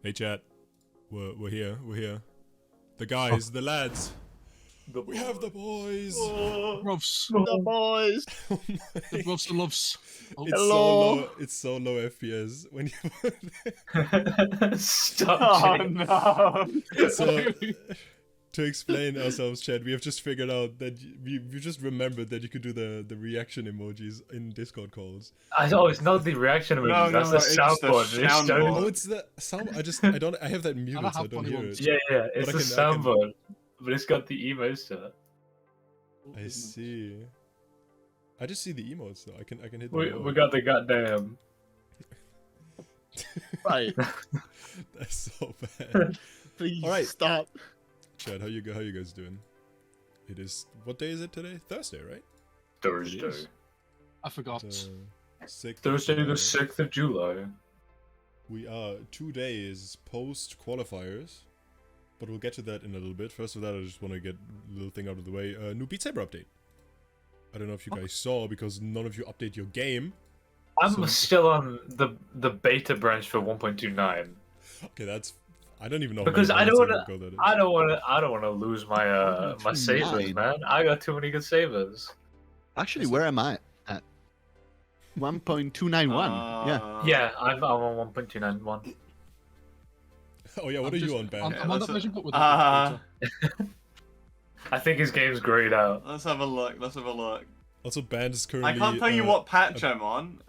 Hey chat, we're here. The guys, the lads. We have the boys. Ruffs. The boys. Oh The my. Ruffs and Loves. Oh, It's Hello. so low. It's so low FPS when you. Stop, Oh Jay. no. So to explain ourselves, chat, we have just figured out that we just remembered that you could do the reaction emojis in Discord calls. Oh, it's not the reaction emoji. No, that's no, the it's the soundboard. It's soundboard. don't- Oh, it's the sound. I have that muted, so I have don't funny hear ones. it. Yeah, it's But the I can- soundboard, but it's got the emotes to it. I see. I just see the emotes though. I can hit. We the we got the goddamn. Right. That's so bad. Please All right. stop. Chad, how you guys doing? It is, what day is it today? Thursday, right? Thursday. I forgot. 6th. Thursday the 6th of July. We are 2 days post qualifiers, but we'll get to that in a little bit. First of that, I just want to get a little thing out of the way. New Beat Saber update. I don't know if you guys saw, because none of you update your game. I'm So- still on the beta branch for 1.29 Okay, that's, I don't even know. how because many I don't versions want ago that is. I don't want to lose my my sabers, 1.29. man. I got too many good sabers. Actually, where am I at? 1.291. Yeah. Yeah, I'm on 1.291. Oh yeah, what are you on, Ben? I'm on that version, but with the Uh, I think his game's grayed out. Let's have a look. Let's have a look. Also, Band is currently. I can't tell you what patch I'm on,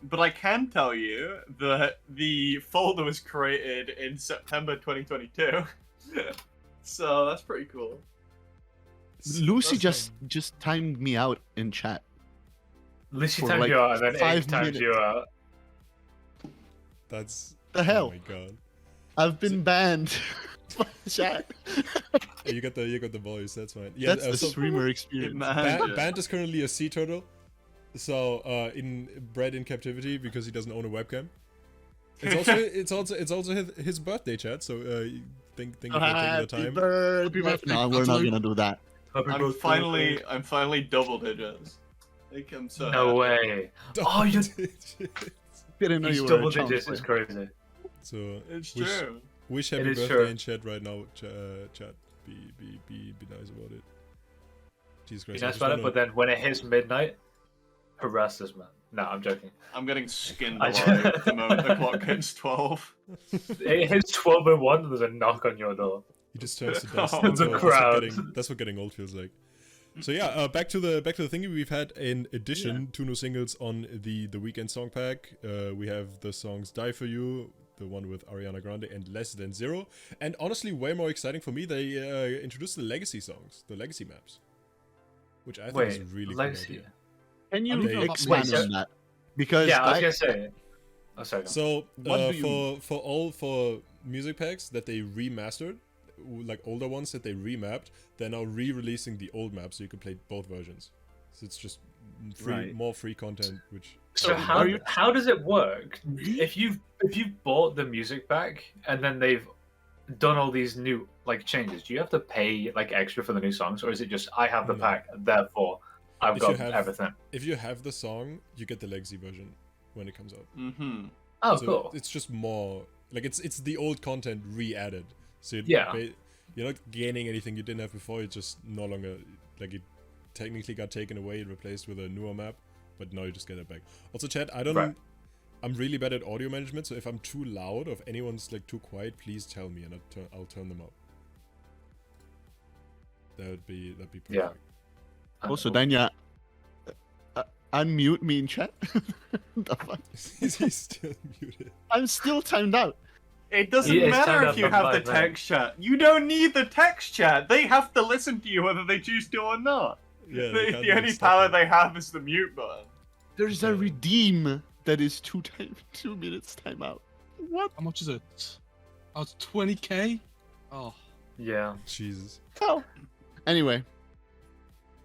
but I can tell you that the folder was created in September 2022. So that's pretty cool. Lucy That's just timed me out in chat. Lucy For times like you out, and then 5 8 times you out. That's. The hell? Oh my god. I've been banned by chat. You got the voice. That's fine. Yeah, That's the so streamer experience. Band is currently a sea turtle, so bred in captivity because he doesn't own a webcam. It's also his birthday, chat. So thank you for taking the Happy time. birthday. No, we're not gonna do that. I'm finally double digits. Like, I'm so No happy. way. Double Oh, you- digits. Didn't know He's you were double a chance digits. It's player. crazy. So It's wish- true. wish It happy is birthday true. in chat right now, chat. Be nice about it. Jesus Be Christ. I nice just about it, wanna- but then when it hits midnight, harass this man. No, I'm joking. I'm getting skinned I alive the moment the clock hits 12. It hits 12:01. There's a knock on your door. He just turns to dust. Oh, That's the what crowd. that's what getting old feels like. So yeah, back to the thingy. We've had in addition 2 new singles on the weekend song pack. We have the songs "Die for You," the one with Ariana Grande, and "Less Than Zero." And honestly, way more exciting for me, they introduced the legacy songs, the legacy maps, which I think is Wait, really legacy. cool. Idea. Can you They- expand Wait, on that? Because Yeah, I was gonna say. Oh, sorry. So What do you for music packs that they remastered, like older ones that they remapped, they're now re-releasing the old maps so you can play both versions. So it's just Right. more free content, which. So are you- how does it work? If you've bought the music back and then they've done all these new like changes, do you have to pay like extra for the new songs, or is it just I have the No. pack, therefore I've If you got have- everything? If you have the song, you get the legacy version when it comes out. Mm-hmm. Oh, So cool. it's just more like it's the old content re-added. So Yeah. you're not gaining anything you didn't have before. It's just no longer like it technically got taken away and replaced with a newer map, but now you just get it back. Also, chat, Right. I'm really bad at audio management, so if I'm too loud or if anyone's like too quiet, please tell me and I'll turn them up. That'd be perfect. Yeah. Also, Danya, unmute me in chat. The fuck? Is he still muted? I'm still timed out. It doesn't Yeah, it's matter turned if up you on have the live, man. text chat. You don't need the text chat. They have to listen to you whether they choose to or not. Yeah. The, they can't the even only stop power it. they have is the mute button. There's a redeem that is 2 minutes timeout. What? How much is it? Oh, it's 20k? Oh. Yeah. Jesus. Hell. Anyway.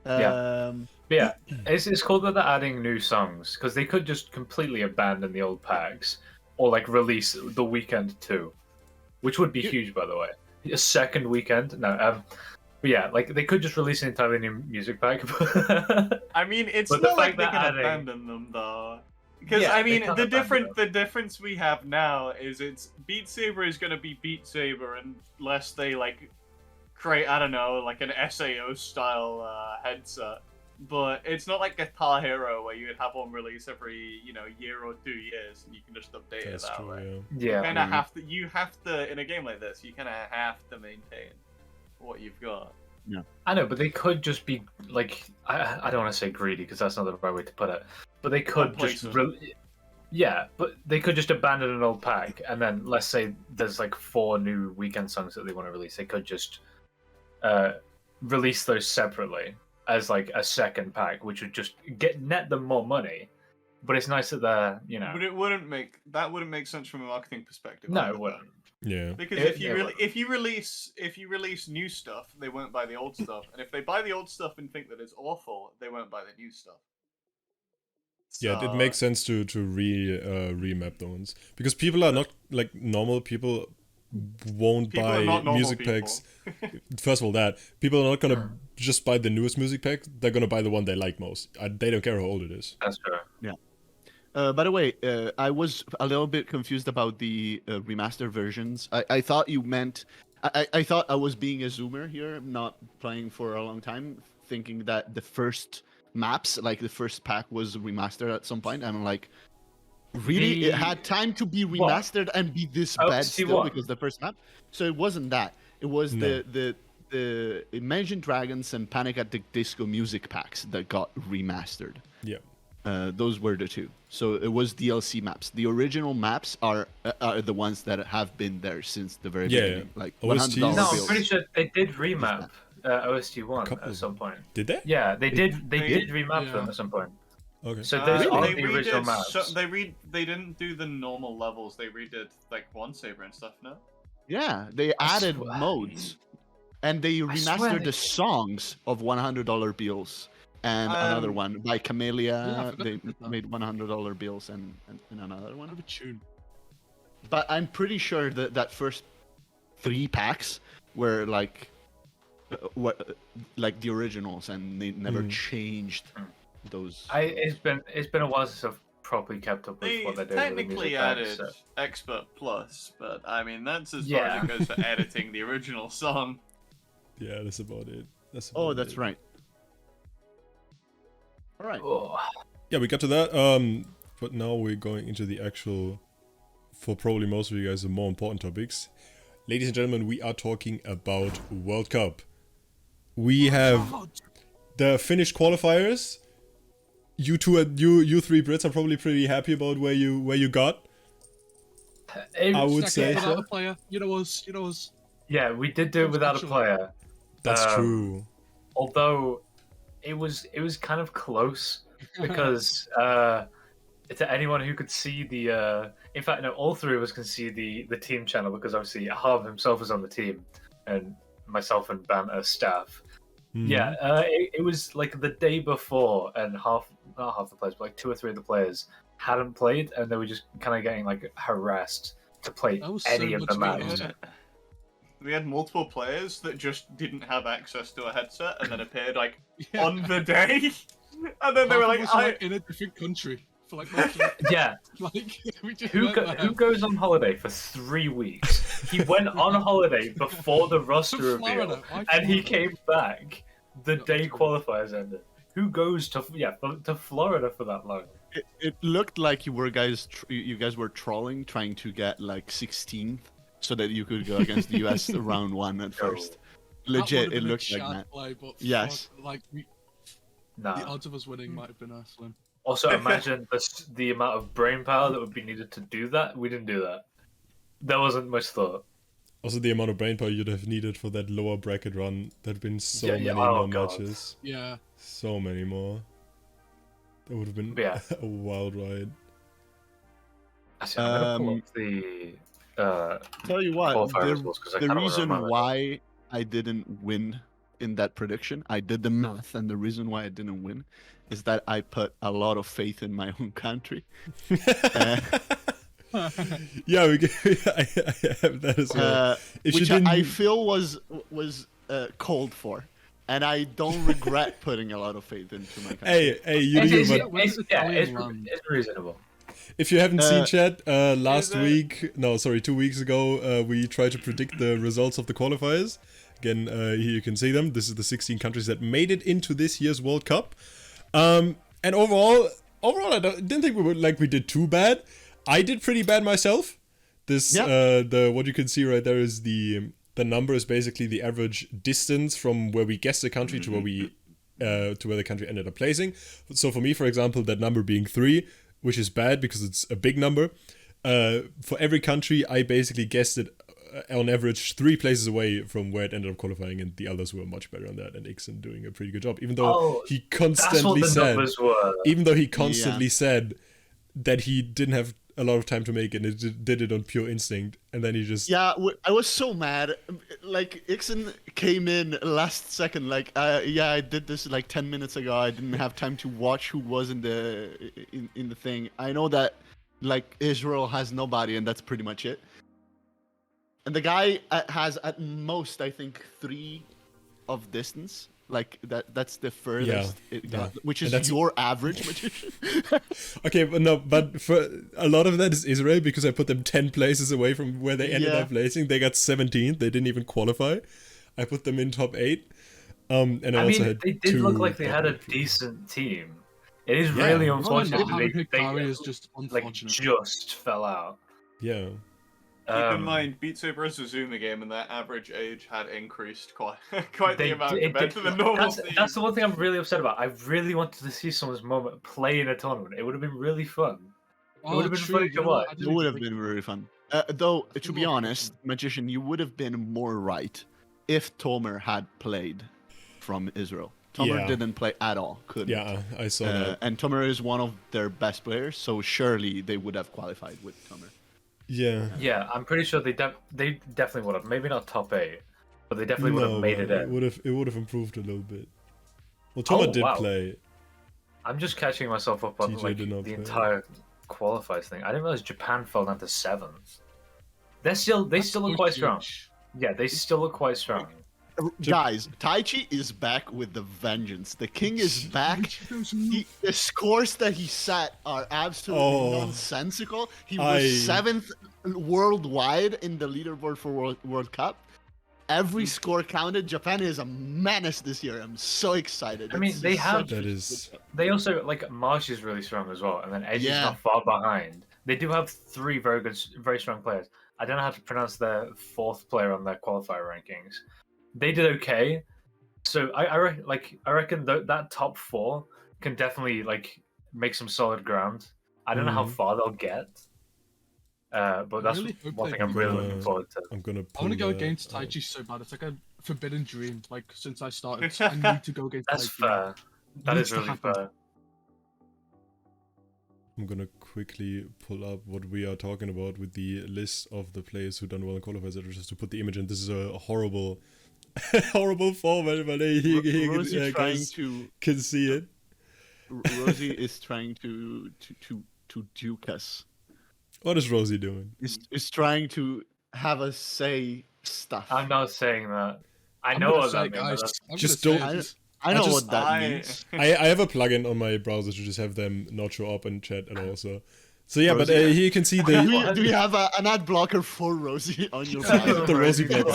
Yeah. Um, But yeah, it's cool that they're adding new songs because they could just completely abandon the old packs or like release the weekend too, which would be huge, by the way. A second weekend, no. But yeah, like they could just release an entirely new music pack. I mean, it's But the not like fact they that can adding- abandon them though, Because Yeah, I they mean, kinda the banned it. difference we have now is it's Beat Saber is gonna be Beat Saber unless they like create, I don't know, like an SAO style headset. But it's not like Guitar Hero where you would have one release every year or 2 years and you can just update That's it that true. way. Yeah. Yeah. Kind of have to. You have to in a game like this. You kind of have to maintain what you've got. I know, but they could just be like I don't want to say greedy because that's not the right way to put it. But they could just Complacent. yeah, but they could just abandon an old pack and then let's say there's like 4 new weekend songs that they want to release. They could just release those separately as like a second pack, which would just net them more money. But it's nice that they're But it wouldn't make sense from a marketing perspective. no, either, it though. wouldn't. Yeah. Because It- if you it really wouldn't. if you release new stuff, they won't buy the old stuff, and if they buy the old stuff and think that it's awful, they won't buy the new stuff. Yeah, it So- makes sense to remap those because people are not like normal people won't People are buy not normal music people. packs. First of all, that people are not gonna just buy the newest music pack. They're gonna buy the one they like most. They don't care how old it is. That's true. By the way, I was a little bit confused about the remaster versions. I thought you meant... I thought I was being a zoomer here, not playing for a long time, thinking that the first maps, like the first pack, was remastered at some point. I'm like, really? It had time to be remastered and be this bad still because the first map? So it wasn't that. It was No. the Imagine Dragons and Panic at the Disco music packs that got remastered. Yeah. Those were the two. So it was DLC maps. The original maps are the ones that have been there since the very Yeah, beginning. yeah. Like OSTs? $100 No, I'm bills. pretty sure they did remap OST1 Couple at some point. Did they? Yeah, they did. They They- did remap Yeah. them at some point. Okay. So those Really? aren't the original maps. They didn't do the normal levels. They redid like One Saber and stuff. No. Yeah, they added swear- modes. And they swear remastered they- the songs of $100 bills. And another one by Yeah, I Camellia. forgot They they did that. made $100 bills and another one. Have a tune. But I'm pretty sure that first 3 packs were like like the originals, and they never changed those. It's been a while since I've properly kept up with They what they're doing. with the technically music added packs, so- Expert Plus, but I mean that's as Yeah. far as it goes for editing the original song. Yeah, that's about it. Oh, that's right. All right. Oh, Yeah, we got to that. But now we're going into the actual, for probably most of you guys, the more important topics. Ladies and gentlemen, we are talking about World Cup. We have the Finnish qualifiers. You three Brits are probably pretty happy about where you got. I would say without so. a player. You know us. yeah, we did do it without a player. That's Um, true. Although it was kind of close because to anyone who could see the in fact no, all 3 of us can see the team channel because obviously Harv himself is on the team and myself and Ban are staff. Mhm. Yeah, it was like the day before and not half the players but like 2 or 3 of the players hadn't played and they were just kind of getting like harassed to play That was so any of the much maps. fun. We had multiple players that just didn't have access to a headset and then appeared like Yeah. on the day, and then they were Half of like, us were, in a different country for like most of it. Yeah, Like we just Who weren't who there. goes on holiday for 3 weeks? He went on holiday before the roster To reveal, Florida. Why and he Florida? came back the No, day that's qualifiers ended. Who goes to Florida for that long? It looked like you guys were trolling, trying to get like 16th, so that you could go against the US round 1 at first. That Legit, would've it been a looked like shad that. Play, but Yes. fuck, like the Nah. odds of us winning might have been slim. Also, imagine the amount of brain power that would be needed to do that. We didn't do that. There wasn't much thought. Also, the amount of brain power you'd have needed for that lower bracket run. There'd been so Yeah, many oh more God. matches. Yeah. So many more. That would have been Yeah. a wild ride. Actually, I'm gonna pull up the Tell you what, qualifier results because I the kind of reason remember. why I didn't win in that prediction, I did the math, and the reason why I didn't win is that I put a lot of faith in my own country. Yeah, I have that as well. If you Which didn't- I feel was called for, and I don't regret putting a lot of faith into my country. Hey, you do, but Where's yeah, Italian land? it's reasonable. If you haven't seen chat, Is it? 2 weeks ago, we tried to predict the results of the qualifiers. Again, here you can see them. This is the 16 countries that made it into this year's World Cup. And overall, didn't think we did too bad. I did pretty bad myself. What you can see right there is the number is basically the average distance from where we guessed the country to where we to where the country ended up placing. So for me, for example, that number being 3, which is bad because it's a big number. For every country, I basically guessed it on average 3 places away from where it ended up qualifying, and the others were much better on that, and Ixon doing a pretty good job, even though he constantly said that he didn't have a lot of time to make it, and it did it on pure instinct, and then he just... Yeah, I was so mad. Like, Ixon came in last second, like, I did this like 10 minutes ago. I didn't have time to watch who was in the thing. I know that, like, Israel has nobody, and that's pretty much it. And the guy has at most, I think, 3 of distance. Like that's the furthest it got, which is your average magician. Okay, but for a lot of that is Israel, because I put them 10 places away from where they ended up placing. They got 17th. They didn't even qualify. I put them in top 8. And I also had they did look like they had a decent team. It is really unfortunate is just unfortunate. Just fell out. Yeah. Keep in mind, Beat Saber is a Zuma game, and their average age had increased quite the amount compared to the normal team. That's the one thing I'm really upset about. I really wanted to see someone's moment play in a tournament. It would have been really fun. It would have been funny to watch. It would have been really fun. Though, to be honest, Magician, you would have been more right if Tomer had played from Israel. Tomer didn't play at all, couldn't. Yeah, I saw that. And Tomer is one of their best players, so surely they would have qualified with Tomer. Yeah. Yeah, I'm pretty sure they definitely would have. Maybe not top 8, but they definitely would have made it in. It would have improved a little bit. Well, Tomer did play. I'm just catching myself up on the entire qualifiers thing. I didn't realize Japan fell down to 7th. They still look quite strong. Yeah, they still look quite strong. Guys, Taichi is back with the vengeance. The king is back. The scores that he set are absolutely nonsensical. He was 7th worldwide in the leaderboard for World Cup. Every score counted. Japan is a menace this year. I'm so excited. I mean, they also, like, Marsh is really strong as well, and then Edge is not far behind. They do have 3 very strong players. I don't know how to pronounce their 4th player on their qualifier rankings. They did okay, so I reckon that top 4 can definitely make some solid ground. I don't know how far they'll get, but that's one thing I'm really looking forward to. I want to go against Taichi so bad. It's like a forbidden dream. Like, since I started, I need to go against. That's fair. That is really fair. I'm gonna quickly pull up what we are talking about with the list of the players who done well in qualifiers, just to put the image in. This is a horrible format, but Rosie can see it. Rosie is trying to duke us. What is Rosie doing? Is trying to have us say stuff. I'm not saying that. I know what that means. Just don't. I know what that means. I have a plugin on my browser to just have them not show up in chat at all. So yeah, Rosie, but here you can see the. Do you have an ad blocker for Rosie on your browser? The Rosie blocker.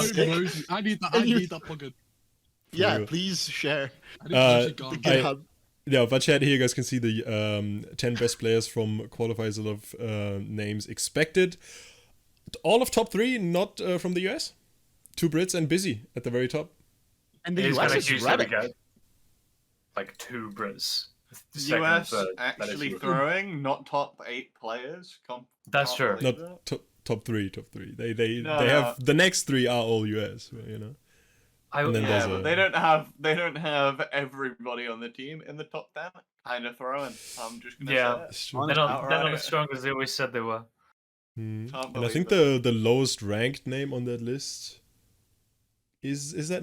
I need that plugin. Yeah, please share. Yeah, but chat, here you guys can see the 10 best players from qualifiers. A lot of names expected. All of top 3 not from the US. 2 Brits and Busy at the very top. And the US is Reddit. Like 2 Brits. The US actually throwing, not top 8 players. That's true. Not top 3. They have the next 3 are all US. You know. But they don't have everybody on the team in the top 10. Kind of throwing. I'm just gonna say they're not as strong as they always said they were. And I think the lowest ranked name on that list is that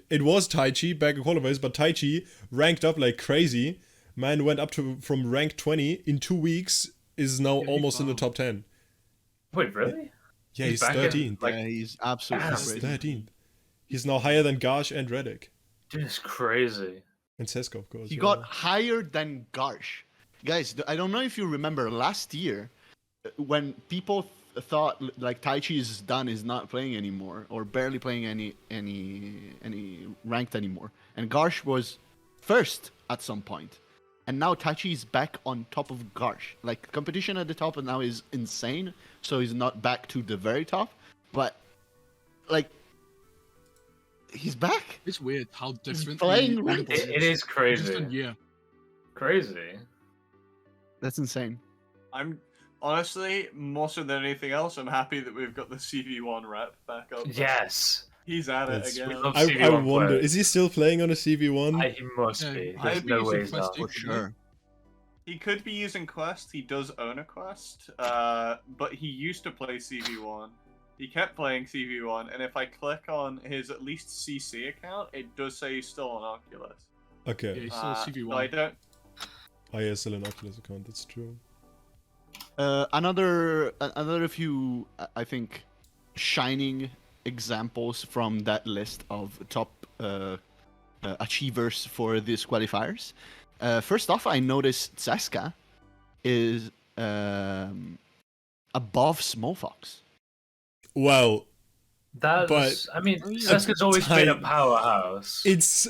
it was Taichi back in qualifiers, but Taichi ranked up like crazy. Man went up from rank 20 in 2 weeks, is now almost in the top 10. Wait, really? Yeah, he's 13th. He's absolutely crazy. 13th. He's now higher than Garsh and Redick. Dude, it's crazy. And Seska, of course. He got higher than Garsh. Guys, I don't know if you remember last year when people thought like Taichi is done, is not playing anymore, or barely playing any ranked anymore, and Garsh was first at some point, and now Taichi is back on top of Garsh. Like competition at the top now is insane, so he's not back to the very top, but like he's back. It's weird how different playing the ranked. leaderboard It is Just crazy. a year. Crazy. That's insane. I'm honestly, more so than anything else, I'm happy that we've got the CV1 rep back up. Yes. He's at it That's- again. We love I CV1 wonder, players. is he still playing on a CV1? He must Yeah, be. I'd There's be no using way he's Quest not. too. For sure. He could be using Quest. He does own a Quest, but he used to play CV1. He kept playing CV1, and if I click on his at least CC account, it does say he's still on Oculus. Yeah, Okay. he's still So CV1. I don't. Oh yeah, still an Oculus account, that's true. Another few, I think, shining examples from that list of top achievers for these qualifiers. First off, I noticed Seska is above Smallfox. Well, That's. I mean, Oh, yeah. Seska's always been a Tiny. powerhouse. it's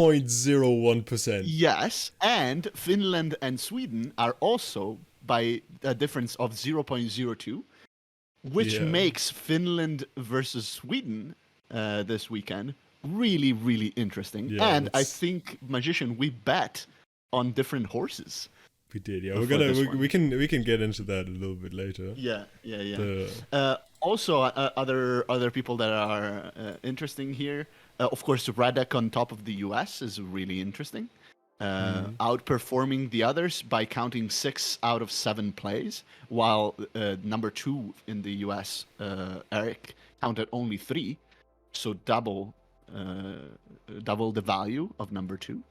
0.01%. Yes, and Finland and Sweden are also by a difference of 0.02, which Yeah. makes Finland versus Sweden this weekend really, really interesting. Yeah, and I that's- think, Magician, we bet on different horses. We did, yeah. Before this one. We can get into that a little bit later. Yeah. The- Also, other people that are interesting here. Of course, Radek on top of the US is really interesting. Outperforming the others by counting 6 out of 7 plays, while number 2 in the US, Eric, counted only 3, so double the value of number 2.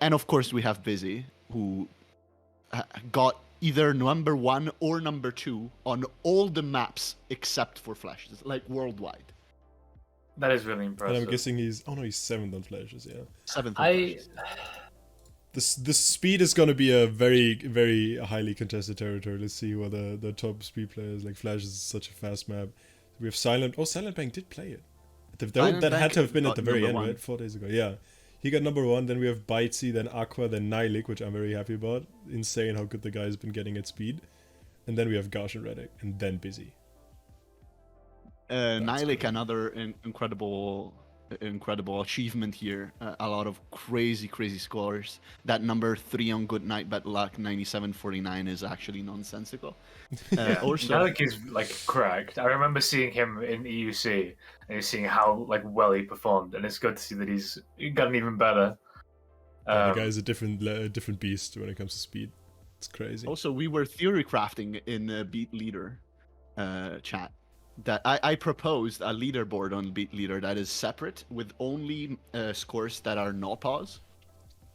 And of course, we have Busy, who got either number 1 or number 2 on all the maps except for flashes, like worldwide. That is really and impressive. I'm guessing he's 7th on flashes, yeah. 7th. on I flashes. The speed is gonna be a very, very highly contested territory. Let's see who are the top speed players. Like Flash is such a fast map. We have Silent. Oh, Silent Bank did play it. Silent That had Bank to have been at got the very number end, 1. right? 4 days ago. Yeah. He got number 1. Then we have Bitesy, then Aqua, then Nilik, which I'm very happy about. Insane how good the guy's been getting at speed. And then we have Garsh and Reddick, and then Busy. Nilik, another incredible achievement here. A lot of crazy scores. That number 3 on Good Night Bad Luck 97.49 is actually nonsensical. Also, Malik is like cracked. I remember seeing him in EUC and seeing how like well he performed, and it's good to see that he's gotten even better. The guy's a different beast when it comes to speed. It's crazy. also we were theory crafting in Beat Leader chat. That I proposed a leaderboard on Beat Leader that is separate with only scores that are no pause,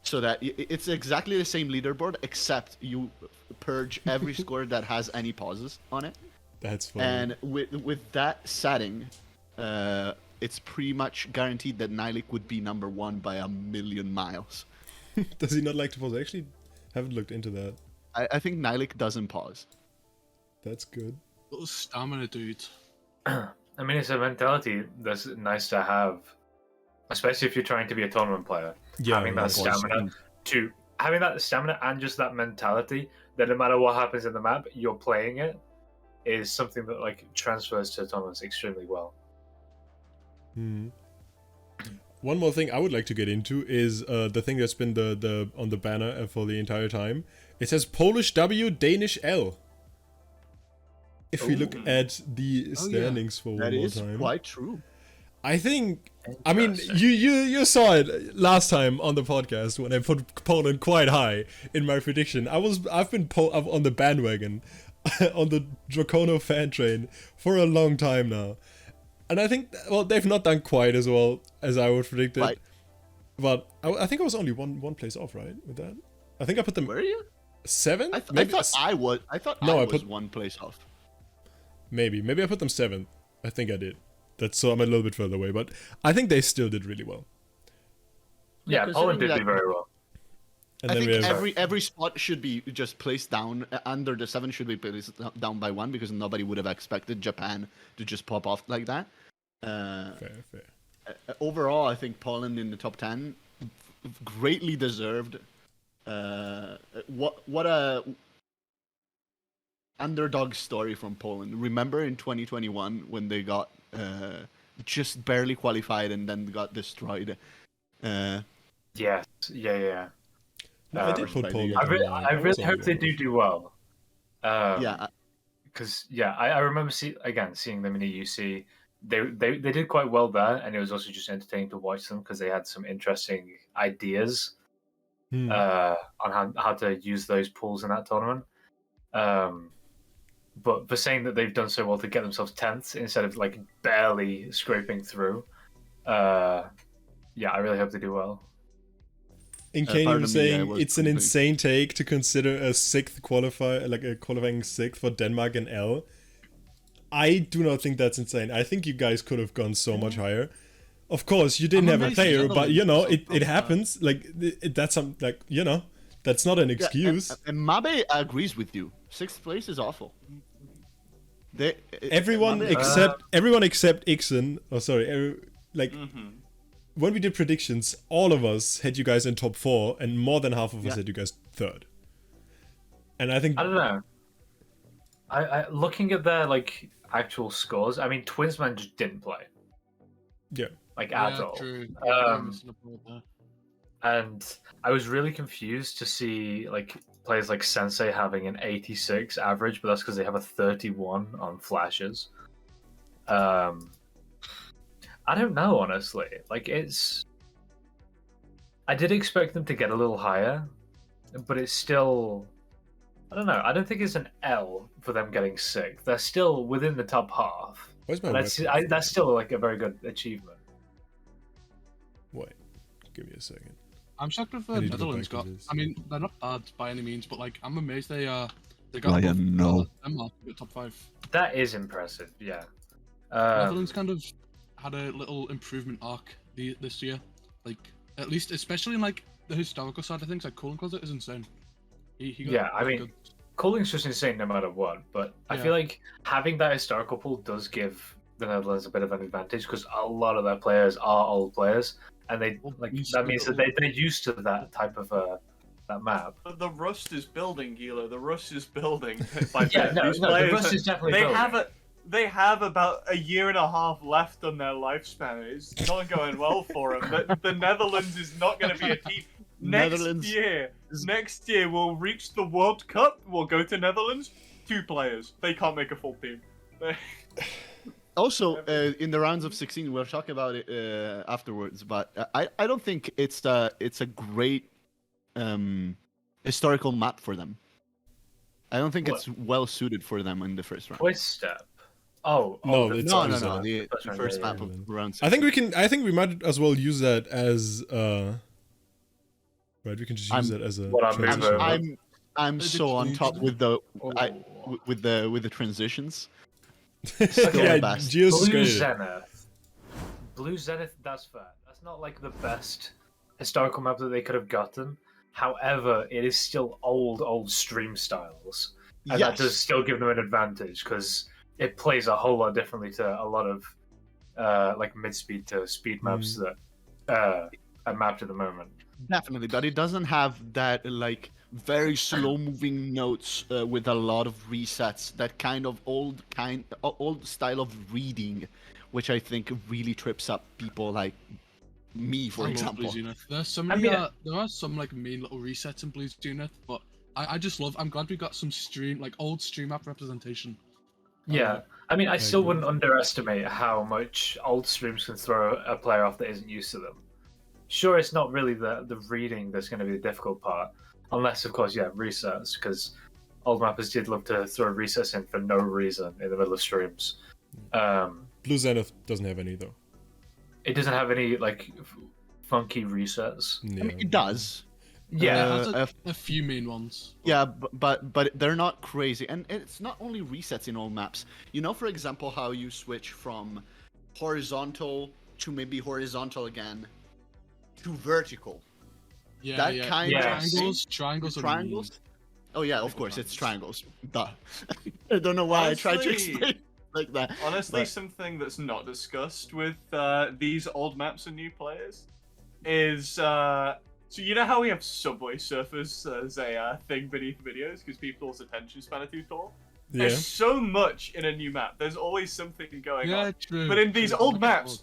so that it's exactly the same leaderboard except you purge every score that has any pauses on it. That's funny. And with that setting, it's pretty much guaranteed that Nilik would be number 1 by a million miles. Does he not like to pause? I actually haven't looked into that. I think Nilik doesn't pause. That's good. Little stamina, dude. I mean, it's a mentality that's nice to have, especially if you're trying to be a tournament player. Having that stamina and just that mentality that no matter what happens in the map, you're playing it is something that like transfers to tournaments extremely well. One more thing I would like to get into is the thing that's been the on the banner for the entire time. It says Polish W, Danish L. If we look at the standings for one That more is time, quite true. I think. I mean, you saw it last time on the podcast when I put Poland quite high in my prediction. I've been on the bandwagon, on the Dracono fan train for a long time now, and I think they've not done quite as well as I would predict it. Right. But I think I was only one place off, right? With that, I think I put them Were you? 7. I Maybe thought I was. I thought No, I I was put- 1 place off. Maybe I put them 7th. I think I did. That's so I'm a little bit further away, but I think they still did really well. Yeah, considering Poland did that- do very well. And I then think we have every spot should be just placed down under the 7 should be placed down by 1 because nobody would have expected Japan to just pop off like that. fair. Overall, I think Poland in the top 10 greatly deserved. What a underdog story from Poland. Remember in 2021 when they got just barely qualified and then got destroyed. Yes. Yeah. No, I did put by the- Poland. I, on re- mine. I was really on hope they yours. do well. Yeah, Because I remember seeing them in the UC. They did quite well there, and it was also just entertaining to watch them because they had some interesting ideas Hmm. on how to use those pools in that tournament. But for saying that they've done so well to get themselves 10th instead of like barely scraping through, I really hope they do well. In pardon Kane me, I saying was it's an completely- insane take to consider a sixth qualifier, like a qualifying sixth for Denmark and L. I do not think that's insane. I think you guys could have gone so much higher. Of course, you didn't I'm have a amazed player, the but you know, Netherlands it also happens. Like that's some like you know, that's not an excuse. and Mabe agrees with you. 6th place is awful. Everyone Mabe- except Ixon. Oh, sorry. When we did predictions, all of us had you guys in top 4, and more than half of us Yeah. had you guys 3rd. And I think I don't know. I looking at their like actual scores, I mean, Twinsman just didn't play yeah, like Yeah, at all. true. And I was really confused to see like players like Sensei having an 86 average, but that's because they have a 31 on flashes. I don't know, honestly. Like it's, I did expect them to get a little higher, but it's still, I don't know. I don't think it's an L for them getting 6th. They're still within the top half. where's my That's still like a very good achievement. Wait, give me a second. I'm shocked if I the need to go Netherlands back to got. this. I mean, they're not bad by any means, but like I'm amazed they got Ryan, no. Denmark to get top 5. That is impressive, yeah. Netherlands kind of had a little improvement arc this year, like at least especially in like the historical side of things. Like Colin Closet is insane. He got Yeah, I really mean, good. Calling's just insane no matter what, but I Yeah. feel like having that historical pool does give the Netherlands a bit of an advantage because a lot of their players are old players, and they Well, like used that to means the that they're used to that type of that map. The rust is building, Gila. The rust is building. By Yeah, no, these the players, rust is definitely they building. they have about a year and a half left on their lifespan. It's not going well for them. The Netherlands is not going to be a team. Netherlands Next year we'll reach the World Cup. We'll go to Netherlands. 2 players. They can't make a full team. Also, in the rounds of 16, we'll talk about it afterwards. But I don't think it's a great historical map for them. I don't think What? it's well suited for them in the first round. Quiz step. Oh, No, the- it's No, First no, round. the First round, first yeah, map yeah. of round 16. I think we might as well use that as right. We can just use I'm- that as a What I'm transition. moving over. I'm Is it so on clean? top with the Oh. with the transitions. yeah, best. Geo's is Blue great. Zenith. Blue Zenith, that's fair. That's not like the best historical map that they could have gotten. However, it is still old stream styles. And that does still give them an advantage because it plays a whole lot differently to a lot of like mid-speed to speed maps that are mapped at the moment. Definitely, but it doesn't have that like very slow moving notes with a lot of resets. That kind of old style of reading, which I think really trips up people like me, for I love example. Blue Zenith. There's so I many. mean, There are some like main little resets in Blue Zenith, but I just love. I'm glad we got some old stream map representation. Yeah, I mean, I still agree. wouldn't underestimate how much old streams can throw a player off that isn't used to them. Sure, it's not really the reading that's going to be the difficult part, unless, of course, resets, because old mappers did love to throw resets in for no reason in the middle of streams. Blue Zenith doesn't have any though. It doesn't have any like funky resets. Yeah. I mean, it does. Yeah, It has Uh, a few main ones. Yeah, but they're not crazy, and it's not only resets in all maps. You know, for example, how you switch from horizontal to maybe horizontal again to vertical. Yeah, that yeah. kind Yeah. of Triangles are triangles. Oh yeah, of course, it's Triangles. triangles. Duh. I don't know why I tried to Honestly- explain like that. Honestly, But- something that's not discussed with these old maps and new players is so you know how we have Subway Surfers as a thing beneath videos because people's attention span are too tall. Yeah. There's so much in a new map. There's always something going Yeah, on. true. But in these true. old I like it maps,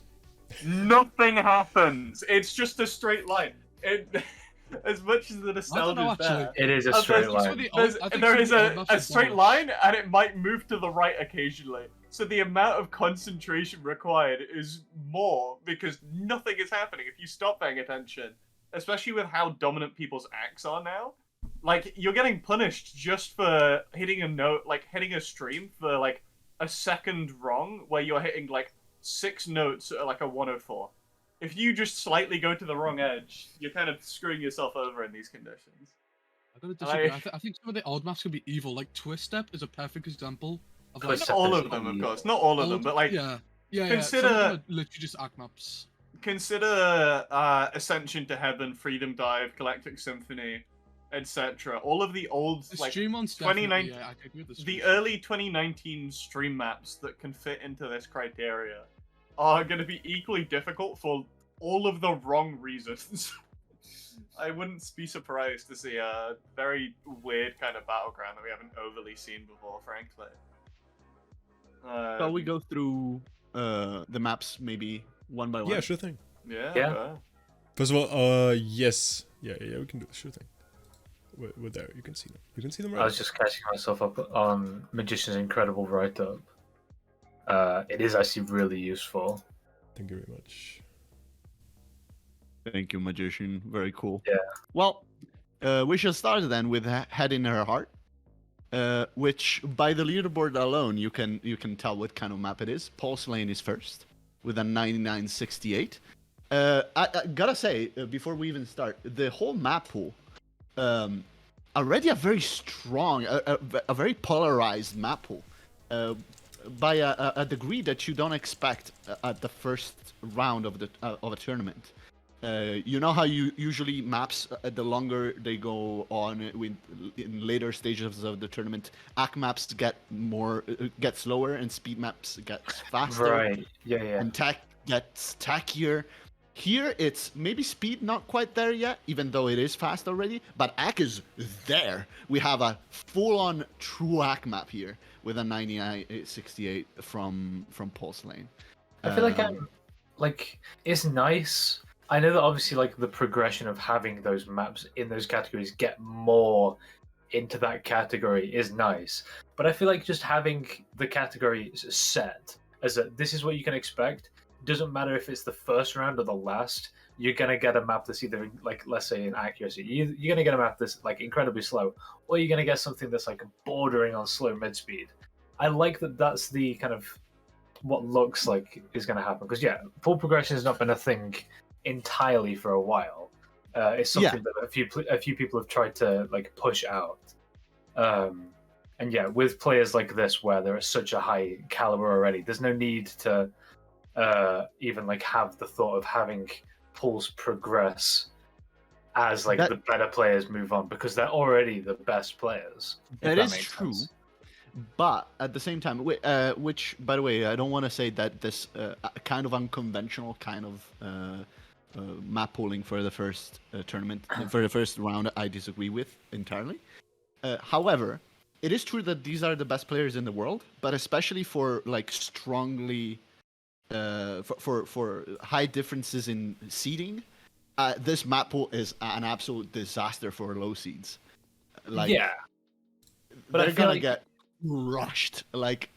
nothing happens. It's just a straight line. As much as the nostalgia know, is there, actually. It is a there's- straight Some of line. the old- I think there some is of the old a maps are straight better. line, and it might move to the right occasionally. So the amount of concentration required is more because nothing is happening if you stop paying attention. Especially with how dominant people's acts are now. Like, you're getting punished just for hitting a note, like, hitting a stream for, like, a second wrong, where you're hitting, like, 6 notes at, like, a 104. If you just slightly go to the wrong edge, you're kind of screwing yourself over in these conditions. I gotta disagree. I- I think some of the old maps could be evil. Like Twist Step is a perfect example of Twist like Not Step all is of them, of evil. course. Not all of them, old- but, like, yeah. Some consider- of them are literally just act maps. consider Ascension to Heaven, Freedom Dive, Galactic Symphony, etc. All of the old, The like, stream ones 29 definitely, yeah, I agree with the the stream. early 2019 stream maps that can fit into this criteria are going to be equally difficult for all of the wrong reasons. I wouldn't be surprised to see a very weird kind of battleground that we haven't overly seen before, frankly. Shall we go through the maps maybe one by one? Yeah, sure thing. Yeah. Yeah. okay. First of all, yes. Yeah, we can do this. Sure thing. We're there. You can see them. You can see them right I was just catching myself up on Magician's incredible write-up. It is actually really useful. Thank you very much. Thank you, Magician. Very cool. Yeah. Well, we shall start then with Head in Her Heart, which by the leaderboard alone you can tell what kind of map it is. Pulse Lane is first with a 9968. I gotta say before we even start, the whole map pool, already a very strong, a very polarized map pool, by a degree that you don't expect at the first round of a tournament. You know how you usually maps, the longer they go on in later stages of the tournament, ACK maps get slower and speed maps get faster. Right. Yeah. And tech gets tackier. Here it's maybe speed not quite there yet, even though it is fast already, but ACK is there. We have a full-on true ACK map here with a 9968 from Pulse Lane. I feel like it's nice. I know that obviously like the progression of having those maps in those categories get more into that category is nice. But I feel like just having the category set as a this is what you can expect, doesn't matter if it's the first round or the last, you're gonna get a map that's either like let's say in accuracy, you're gonna get a map that's like incredibly slow, or you're gonna get something that's like bordering on slow mid speed. I like that that's the kind of what looks like is gonna happen. Because yeah, pool progression has not been a thing entirely for a while. It's something that a few people have tried to like push out. And yeah, with players like this where they're at such a high caliber already, there's no need to even like have the thought of having pools progress as like the better players move on, because they're already the best players. That is makes true. sense. But at the same time, which, by the way, I don't want to say that this kind of unconventional kind of map pooling for the first tournament, for the first round, I disagree with entirely. However, it is true that these are the best players in the world, but especially for like strongly, for high differences in seeding, this map pool is an absolute disaster for low seeds. Like, yeah, but they're I feel gonna like get rushed. Like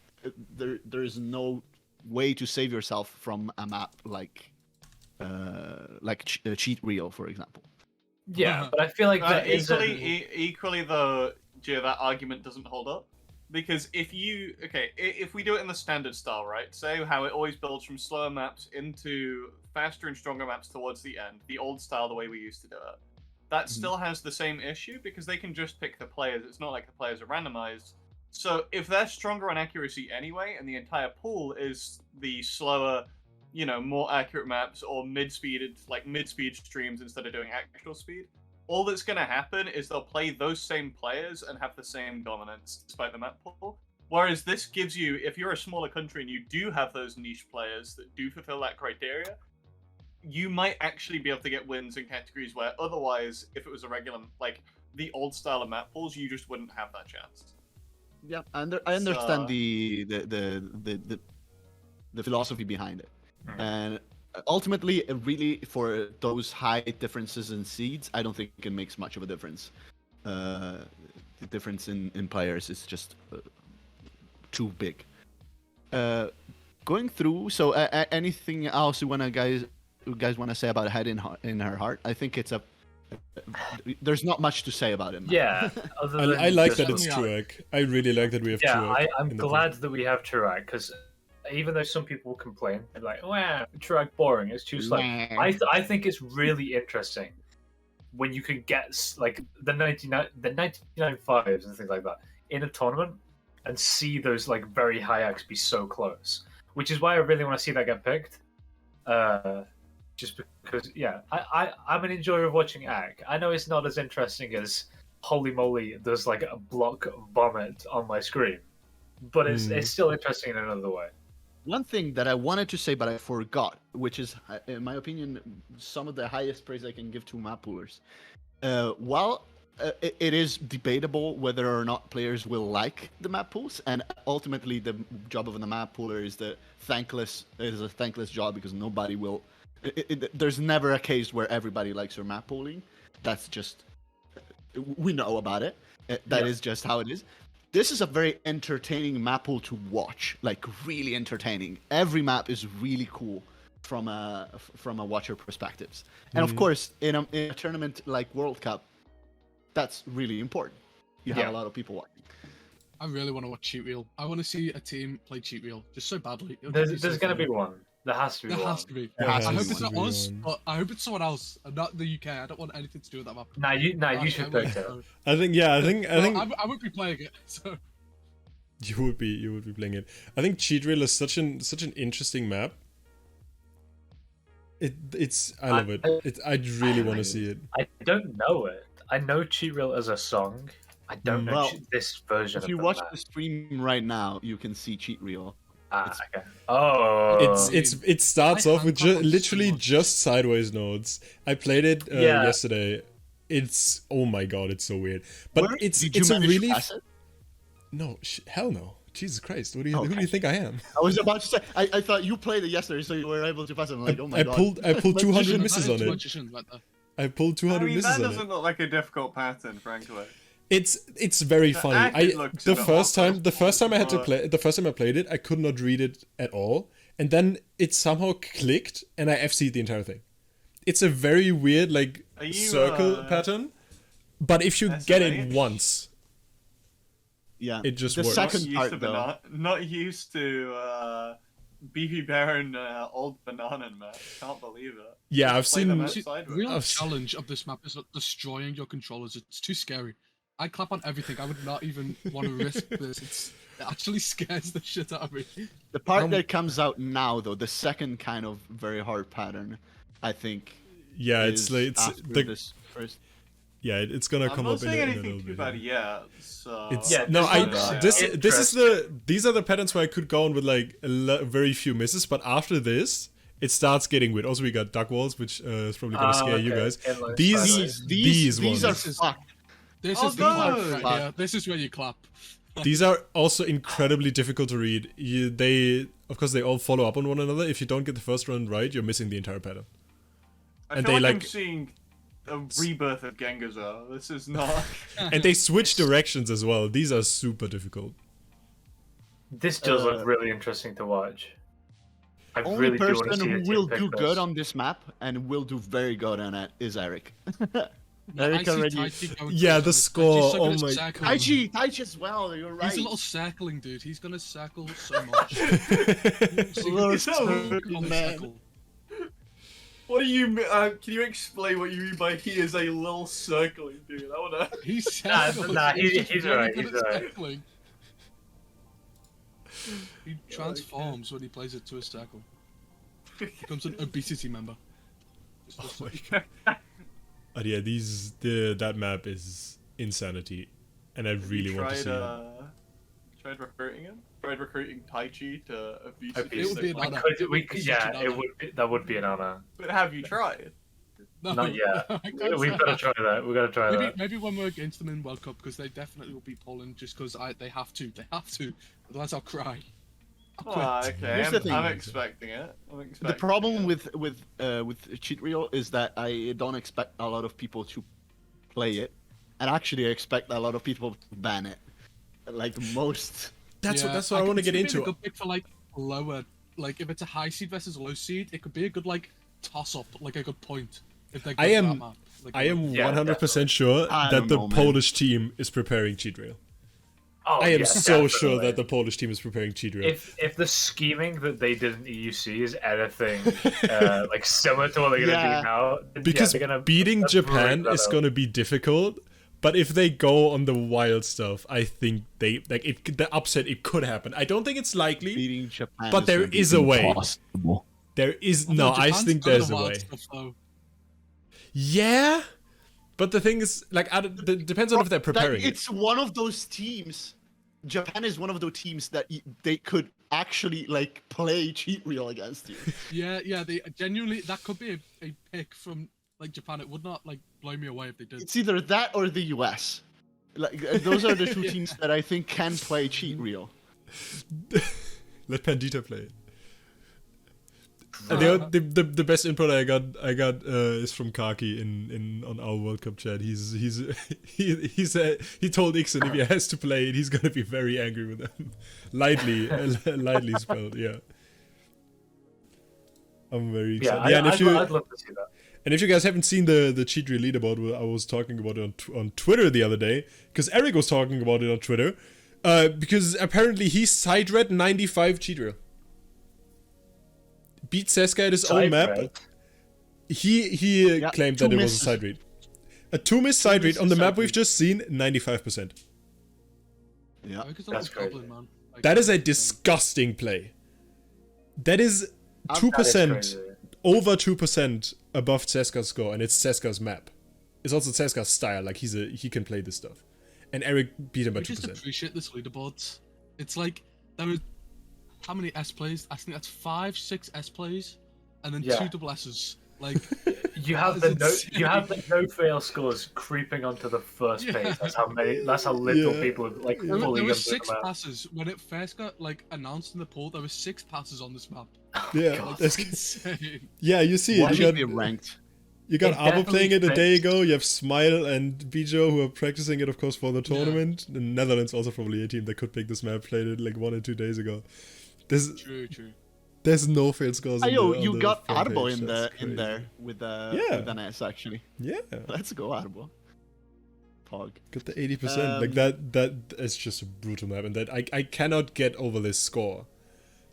there's no way to save yourself from a map like Cheat Reel, for example. yeah, but I feel like that is equally though, Gio, that argument doesn't hold up. Because if we do it in the standard style, right? Say how it always builds from slower maps into faster and stronger maps towards the end, the old style, the way we used to do it. That still has the same issue because they can just pick the players. It's not like the players are randomized. So if they're stronger on accuracy anyway, and the entire pool is the slower, more accurate maps or mid-speed streams instead of doing actual speed, all that's going to happen is they'll play those same players and have the same dominance despite the map pool. Whereas this gives you, if you're a smaller country and you do have those niche players that do fulfill that criteria, you might actually be able to get wins in categories where otherwise, if it was a regular, like the old style of map pools, you just wouldn't have that chance. Yeah, I understand the philosophy behind it, and ultimately, really, for those high differences in seeds, I don't think it makes much of a difference. The difference in players is just too big. Going through, so anything else you guys want to say about Head in Her Heart? I think it's there's not much to say about it. Man. Yeah, I like that it's Truac. I really like that we have Truac. Yeah, I'm glad that we have Truac, because even though some people complain, they're like, "Wow, Truac boring, it's too slow." I think it's really interesting when you can get like the 99 fives and things like that in a tournament and see those like very high X be so close, which is why I really want to see that get picked. Just because, yeah, I'm an enjoyer of watching Ack. I know it's not as interesting as holy moly, there's like a block vomit on my screen, but it's still interesting in another way. One thing that I wanted to say but I forgot, which is, in my opinion, some of the highest praise I can give to map poolers. While it is debatable whether or not players will like the map pools, and ultimately the job of the map pooler is a thankless job because nobody will. There's never a case where everybody likes your map pooling. That's just, we know about it. That is just how it is. This is a very entertaining map pool to watch, like really entertaining. Every map is really cool from a watcher perspectives. And of course, in a tournament like World Cup, that's really important. You have a lot of people watching. I really want to watch Cheat Wheel. I want to see a team play Cheat Wheel just so badly. There's going to be one. There has to be one. There has to be. There has I to hope be it's not one. us, but I hope it's someone else, not the UK. I don't want anything to do with that map. You should pick it. I think I would be playing it. So you would be playing it. I think Cheat Reel is such an interesting map. I love it. I really want to see it. I don't know it. I know Cheat Reel as a song. I don't know this version. If you watch the stream right now, you can see Cheat Reel. Okay. Oh. It starts off with literally just sideways nodes. I played it yesterday. It's, oh my god, it's so weird. But it's a really no, hell no. Jesus Christ, who do you think I am? I was about to say, I thought you played it yesterday, so you were able to pass it. I'm like, oh my god. I pulled 200 misses on it. I pulled 200 misses on it. That doesn't look like a difficult pattern, frankly. It's very funny. The first time I played it, I could not read it at all, and then it somehow clicked, and I FC'd the entire thing. It's a very weird circle pattern, but if you get it once, it just works. Second part, though. Not used to Beefy Baron old banana map. Can't believe it. Yeah, I've seen. The real challenge of this map is destroying your controllers. It's too scary. I clap on everything. I would not even want to risk this. It actually scares the shit out of me. The part that comes out now, though, the second kind of very hard pattern, I think. Yeah, it's this first. Yeah, it's gonna come up in a little bit. I'm not saying anything about it yet. So these are the patterns where I could go on with very few misses, but after this, it starts getting weird. Also, we got duck walls, which is probably gonna scare you guys. These ones are fucked. This is the clap right here. This is where you clap. These are also incredibly difficult to read. They all follow up on one another. If you don't get the first one right, you're missing the entire pattern. I feel like I'm seeing a rebirth of Gengazo. This is not. And they switch directions as well. These are super difficult. This does look really interesting to watch. I only really do want to person see who will do this. good on this map and will do very good on it is Eric. Eric already. The score. Oh my. Taichi as well. You're right. He's a little circling dude. He's gonna circle so much. Man. What do you mean? Can you explain what you mean by he is a little circling dude? I wanna. He's circling. He's right. He's right. He transforms when he plays it to a circle. Becomes an obesity member. Oh my god. But yeah, that map is insanity, and I really want to see it. Tried recruiting him? Tried recruiting Taichi to a VC? It would be an We honor. could, It we would be could, such yeah, an it honor. would. That would be an honor. But have you tried? No, Not yet. I can't We've say got to that. try that. We've got to try that. Maybe when we're against them in World Cup, because they definitely will beat Poland, just because they have to. They have to. Otherwise, I'll cry. I'll quit. Oh, okay, Here's the thing. I'm expecting it. The problem with cheat reel is that I don't expect a lot of people to play it, and actually I expect a lot of people to ban it. Like most. That's what I want to get It's into. a good pick for like lower, like if it's a high seed versus a low seed, it could be a good like toss up, like a good point. If they I am map. Like, I am Yeah, 100% sure I that don't the know, man. Polish team is preparing cheat rail. Oh, I am yeah, so sure definitely. that the Polish team is preparing cheat rail. If the scheming that they did in EUC is anything like similar to what they're gonna Yeah. do now, Because they're gonna beating bring Japan that is up. going to be difficult, but if they go on the wild stuff, I think the upset it could happen. I don't think it's likely. Beating Japan. But there gonna be is a way. impossible. There is although I Japan's think good at there's the a wild way. stuff, though. Yeah, but the thing is, like, depends on if they're preparing it. It's one of those teams. Japan is one of those teams that they could actually like play cheat reel against you. Yeah, they genuinely that could be a pick from like Japan. It would not like blow me away if they did. It's either that or the US. Like those are the two teams that I think can play cheat reel. Let Pandita play it. And the best input I got is from Kaki in on our World Cup chat. He said he told Ixon if he has to play it, he's gonna be very angry with them. lightly spelled, yeah. I'm very excited. Yeah, and if you I'd love to see that. and if you guys haven't seen the cheat reel leaderboard, I was talking about it on Twitter the other day because Eric was talking about it on Twitter, because apparently he side read 95 cheat reel. Beat Seska at his own map. He claimed that it was a side read. A 2-miss side read on the map we've just seen, 95%. Yeah. Because That's crazy. Goblin, man. Like, That is a disgusting play. That is 2%, crazy. over 2% above Seska's score, and it's Seska's map. It's also Seska's style, like he can play this stuff. And Eric beat him by I just 2%. appreciate this leaderboards. It's like there was how many S plays? I think that's 5, 6 S plays, and then Yeah. 2 double S's. Like You have that the is no fail scores creeping onto the first Yeah. page. That's how little Yeah. people have, like there were fully 6 the map. passes when it first got like announced in the poll. There were 6 passes on this map. Yeah, Like, that's, insane. yeah, you see Why it. should be ranked? You got It Abo playing it a day definitely ago. You have Smile and Bijo who are practicing it, of course, for the tournament. The Netherlands also probably a team that could pick this map. Played it like 1 or 2 days ago. True. There's no failed scores. on Ayo, the- on you the got front Arbo page. in That's in crazy. there with an S actually. Yeah, Let's go Arbo. Pog. got the 80%. Like that is just a brutal map, and that I cannot get over this score.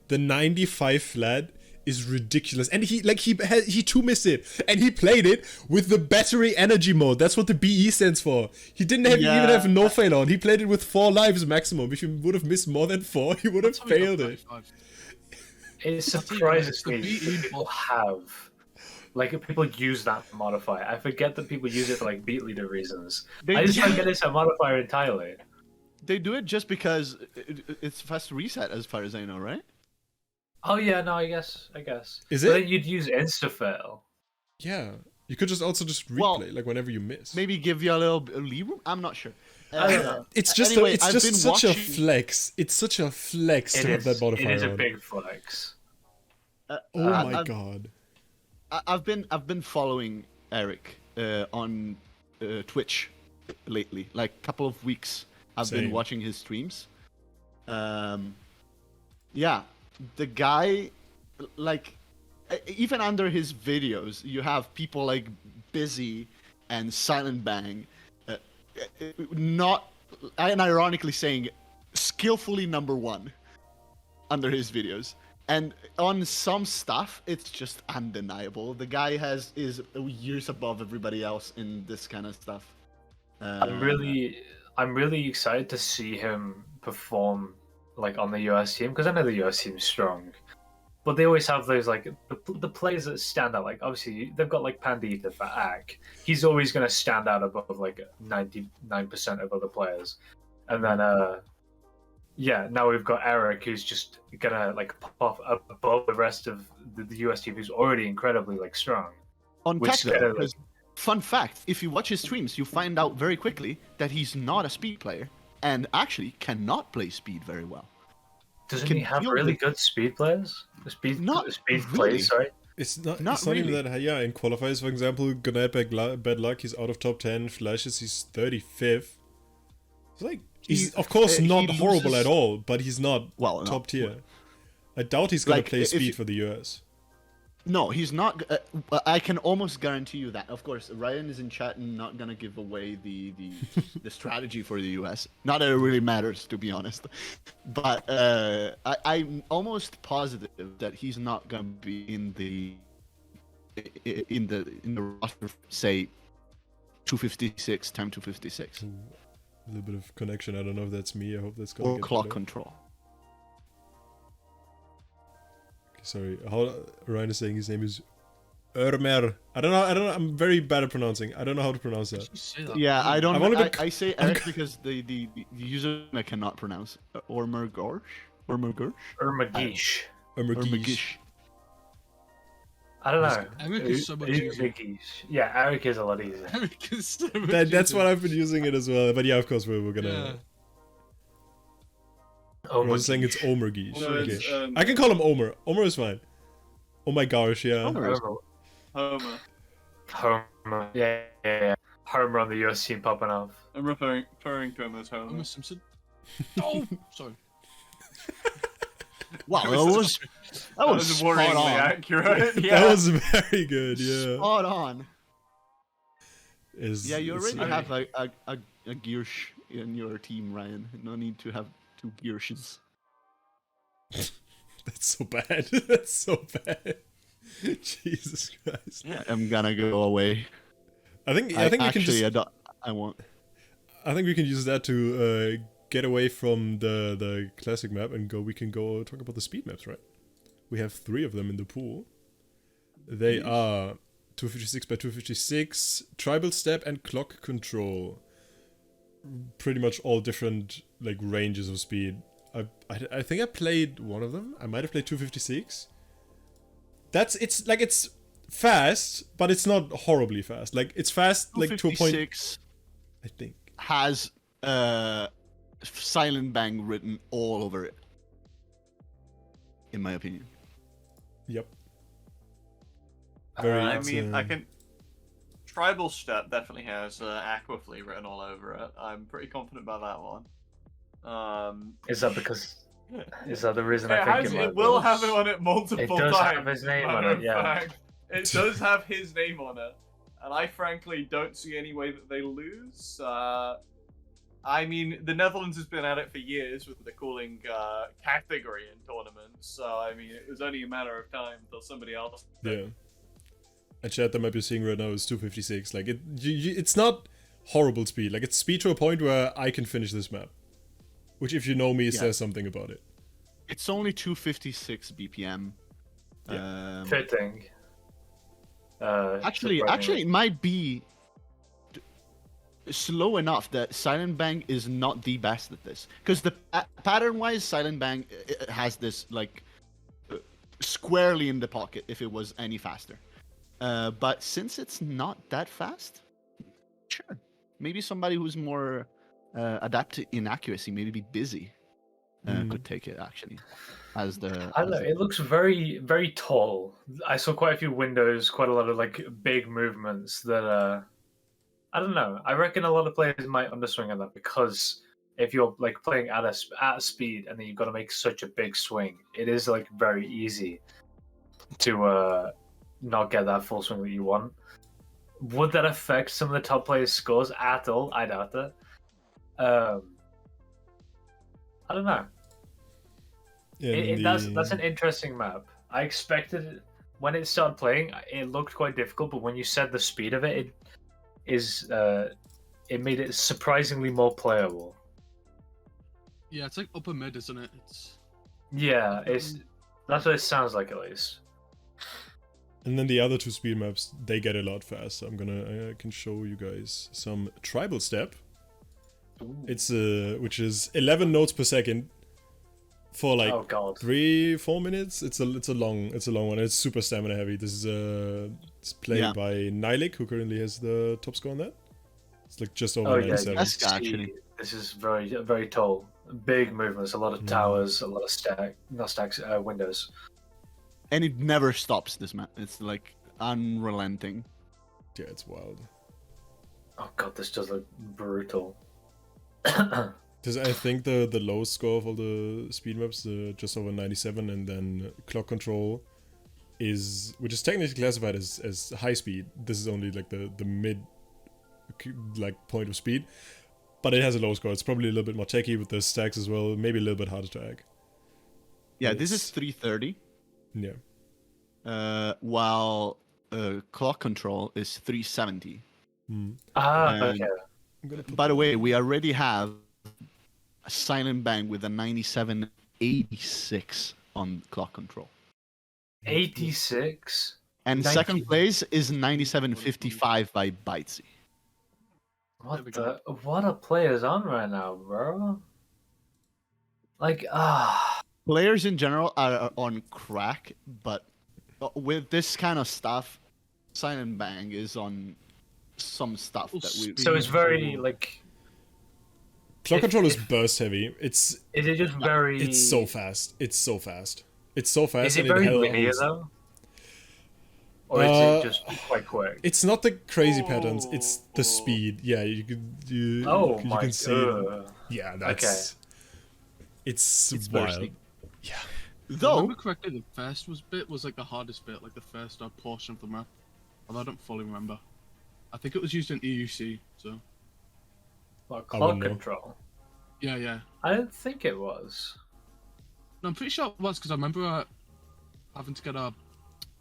The 95 flat is ridiculous, and he 2-missed it, and he played it with the battery energy mode. That's what the BE stands for. He didn't even have no fail on. He played it with 4 lives maximum. If he would have missed more than 4, he would have That's how we got failed it. 95. It That's surprises the me BE that people have. Like, if people use that modifier. I forget that people use it for, like, beat leader reasons. They I just do don't it- get it's a modifier entirely. They do it just because it's fast reset, as far as I know, right? Oh, yeah, no, I guess. Is But it? then you'd use insta-fail. Yeah, you could just replay Well, like whenever you miss. Maybe give you a little leeway. I'm not sure. I don't know. It's just Anyway, it's I've just been such a watching- flex. It's such a flex to have that modifier It is a on. big flex. Oh my I've- god. I've been following Eric on Twitch lately. Like a couple of weeks, I've Same. been watching his streams. Yeah, the guy, like, even under his videos, you have people like Busy and Silent Bang, not, and ironically saying, skillfully #1 under his videos. And on some stuff, it's just undeniable. The guy is years above everybody else in this kind of stuff. I'm really excited to see him perform like on the US team because I know the US team's strong. but they always have those like the players that stand out. Like obviously they've got like Pandita for Ak. He's always going to stand out above like 99% of other players. And then yeah, now we've got Eric, who's just gonna like pop up above the rest of the US team, who's already incredibly like strong. On Which tech, though, like, because fun fact, if you watch his streams, you find out very quickly that he's not a speed player and actually cannot play speed very well. doesn't can he have feel really the- good speed players? Speed Not speed really. plays, sorry. It's not Not even really. that high. Yeah, in qualifiers, for example, Gonad bad luck, he's out of top 10. Flashes, he's 35th. It's like, he's of course he not horrible loses- at all, but he's not Well, no. top tier. I doubt he's gonna Like, play if speed you- for the US. No, he's not. I can almost guarantee you that. Of course, Ryan is in chat and not gonna give away the strategy for the US. Not that it really matters, to be honest. But I'm almost positive that he's not gonna be in the roster. Say, 256 times 256 A little bit of connection. I don't know if that's me. I hope that's gonna or get clock better. control. Sorry, how Ryan is saying his name is Ermer. I don't know. I'm very bad at pronouncing. I don't know how to pronounce that. You say that. Yeah, I don't. I've only been I say Eric because the user I cannot pronounce. Ormergorsh. Urmagish. Ermergish. I don't know. Eric is so much easier. Urmagish. Yeah, Eric is a lot easier. Eric is so much That's easier. what I've been using it as well. But yeah, of course we're Yeah. gonna. Oh I was saying it's Omergish. No, it's, Okay. I can call him Omer. Omer is fine. Oh my gosh, yeah. Omer. Homer. Homer. Yeah. Homer on the US team popping off. I'm referring to him as I'm Homer. a Simpson. Oh, sorry. Wow, That that was- was That was spot worryingly on. accurate. Yeah. That was very good, yeah. Spot on. Is- Yeah, you is- already have a Gearsh in your team, Ryan. No need to have two Gearshes. That's so bad. That's so bad. Jesus Christ. Yeah, I'm gonna go away. I think we can actually, just. I won't. I think we can use that to get away from the classic map and go. We can go talk about the speed maps, right? We have 3 of them in the pool. They are 256 by 256, tribal step, and clock control. Pretty much all different like ranges of speed. I think I played one of them. I might have played 256. It's fast, but it's not horribly fast. Like it's fast, like to a point. 256 I think. has Silent Bang written all over it. In my opinion. Yep. Very. I it's, mean, I can. Tribal Step definitely has Aquafleet written all over it. I'm pretty confident about that one. Is that because? Is that the reason It, I think has, it it might will be? have it on it multiple It does times. have his name matter on it, of yeah. fact. It does have his name on it, and I frankly don't see any way that they lose. I mean, the Netherlands has been at it for years with the calling category in tournaments, so I mean, it was only a matter of time until somebody else. Yeah. And chat, the map you're seeing right now is 256. Like it's not horrible speed. Like it's speed to a point where I can finish this map, which, if you know me, says something about it. It's only 256 BPM. Yeah. Fitting. Actually, it might be slow enough that Silent Bang is not the best at this. Because the pattern-wise, Silent Bang has this like squarely in the pocket if it was any faster. But since it's not that fast, sure, maybe somebody who's more adapted in accuracy, maybe busy, could take it actually. As the I don't know. It looks very, very tall. I saw quite a few windows, quite a lot of like big movements. That I don't know. I reckon a lot of players might underswing on that because if you're like playing at speed and then you've got to make such a big swing, it is like very easy to not get that full swing that you want. Would that affect some of the top players' scores at all? I doubt that. I don't know. Yeah, That's an interesting map. I expected it, when it started playing, it looked quite difficult, but when you said the speed of it, it made it surprisingly more playable. Yeah, it's like upper mid, isn't it? Yeah, That's what it sounds like, at least. And then the other two speed maps, they get a lot faster. I can show you guys some tribal step. It's which is 11 notes per second for like Oh god. 3-4 minutes. It's a long one. It's super stamina heavy. This is it's played by Nilik, who currently has the top score on that. It's like just over 97. That's actually. This is very, very tall. Big movements, a lot of towers, a lot of not stacks, windows. And it never stops, this map. It's like unrelenting. Yeah, it's wild. Oh god, this does look brutal. Because I think the lowest score of all the speed maps, just over 97, and then clock control which is technically classified as high speed. This is only like the mid like point of speed, but it has a low score. It's probably a little bit more techy with the stacks as well, maybe a little bit harder to hack. Yeah, this is 330. Yeah. While clock control is 370. Okay. By the way, we already have a Silent Bang with a 9786 on clock control. 86. And second place is 9755 by Bitesy. What are players on right now, bro? Like, Players in general are on crack, but with this kind of stuff, Silent Bang is on some stuff that we. So it's very like. Clock control is burst heavy. Is it just very? It's so fast. It's so fast. It's so fast. Is it very linear though? Or is it just quite quick? It's not the crazy patterns. It's the speed. Yeah, you can see. Yeah, that's. Okay. It's wild. Bursting. Yeah. Though, if I remember correctly, the first bit was like the hardest bit, like the first portion of the map. Although I don't fully remember. I think it was used in EUC, so. What, clock control? Yeah. I don't think it was. No, I'm pretty sure it was because I remember having to get a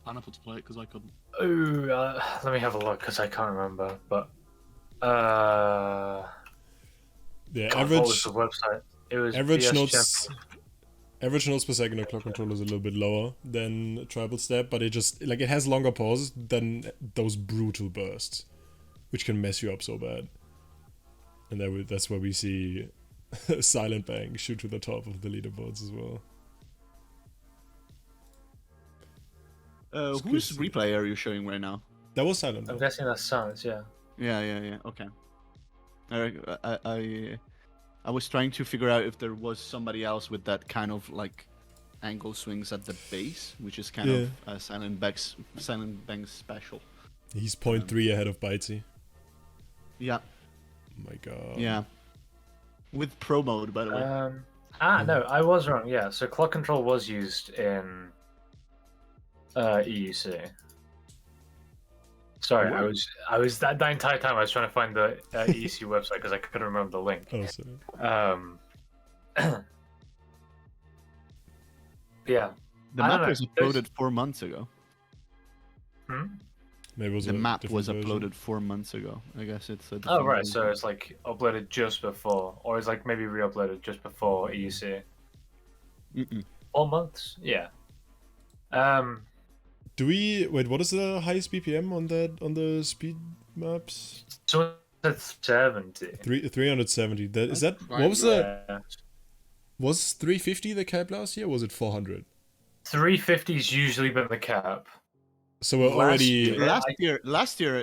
pineapple to play it because I couldn't. Oh, let me have a look because I can't remember. But yeah, God, average. What was the website? It was average notes. Average notes per second on clock control is a little bit lower than tribal step, but it has longer pauses than those brutal bursts, which can mess you up so bad. And that's where we see Silent Bang shoot to the top of the leaderboards as well. Whose replay are you showing right now? That was Silent I'm Bang. guessing that's Silence, yeah. Yeah. Okay. I was trying to figure out if there was somebody else with that kind of like angle swings at the base, which is kind of Silent Bang's special. He's 0.3 ahead of Bitesy. Yeah. Oh my god. Yeah. With pro mode, by the way. No, I was wrong. Yeah, so clock control was used in EUC. Sorry, I was that entire time I was trying to find the EUC website because I couldn't remember the link. Oh, sorry. Yeah. The map was uploaded 4 months ago. Maybe it was the map was version. uploaded 4 months ago. I guess it's a Oh right, so it's like uploaded just before, or it's like maybe re-uploaded just before EUC. 4 months, yeah. Do we wait? What is the highest BPM on the speed maps? So it's 70. 370. Is that Right, what was the? Was 350 the cap last year? Or was it 400? 350's usually been the cap. So we're already last year.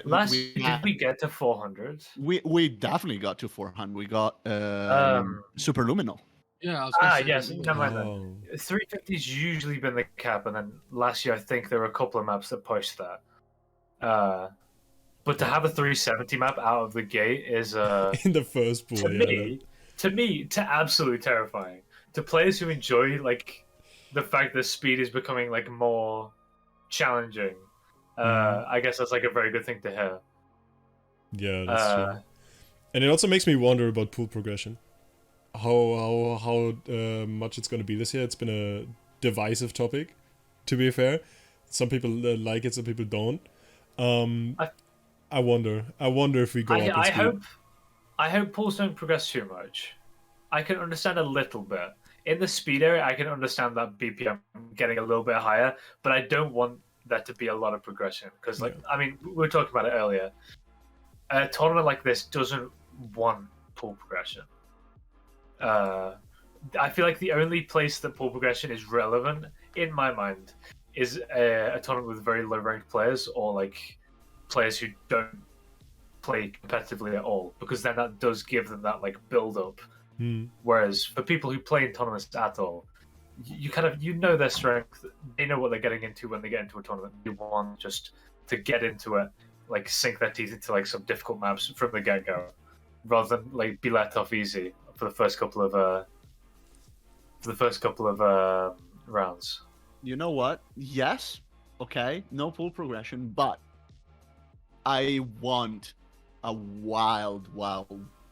Did we get to 400? We definitely got to 400. We got Superluminal. Yeah, I was gonna say yes, that. never mind then. 350's usually been the cap, and then last year I think there were a couple of maps that pushed that. But to have a 370 map out of the gate is in the first pool. To me, absolutely terrifying. To players who enjoy like the fact that speed is becoming like more challenging, I guess that's like a very good thing to hear. Yeah, that's true. And it also makes me wonder about pool progression. How much it's going to be this year. It's been a divisive topic, to be fair. Some people like it, some people don't. I wonder if we go up in speed. I hope pools don't progress too much. I can understand a little bit. In the speed area, I can understand that BPM getting a little bit higher, but I don't want there to be a lot of progression because, like, I mean, we were talking about it earlier. A tournament like this doesn't want pool progression. I feel like the only place that pool progression is relevant, in my mind, is a tournament with very low-ranked players or like players who don't play competitively at all, because then that does give them that like build-up. Whereas for people who play in tournaments at all, you kind of know their strength. They know what they're getting into when they get into a tournament. You want just to get into it, like sink their teeth into like some difficult maps from the get-go, rather than like be let off easy for the first couple of rounds. You know what? Yes, okay, no pool progression, but I want a wild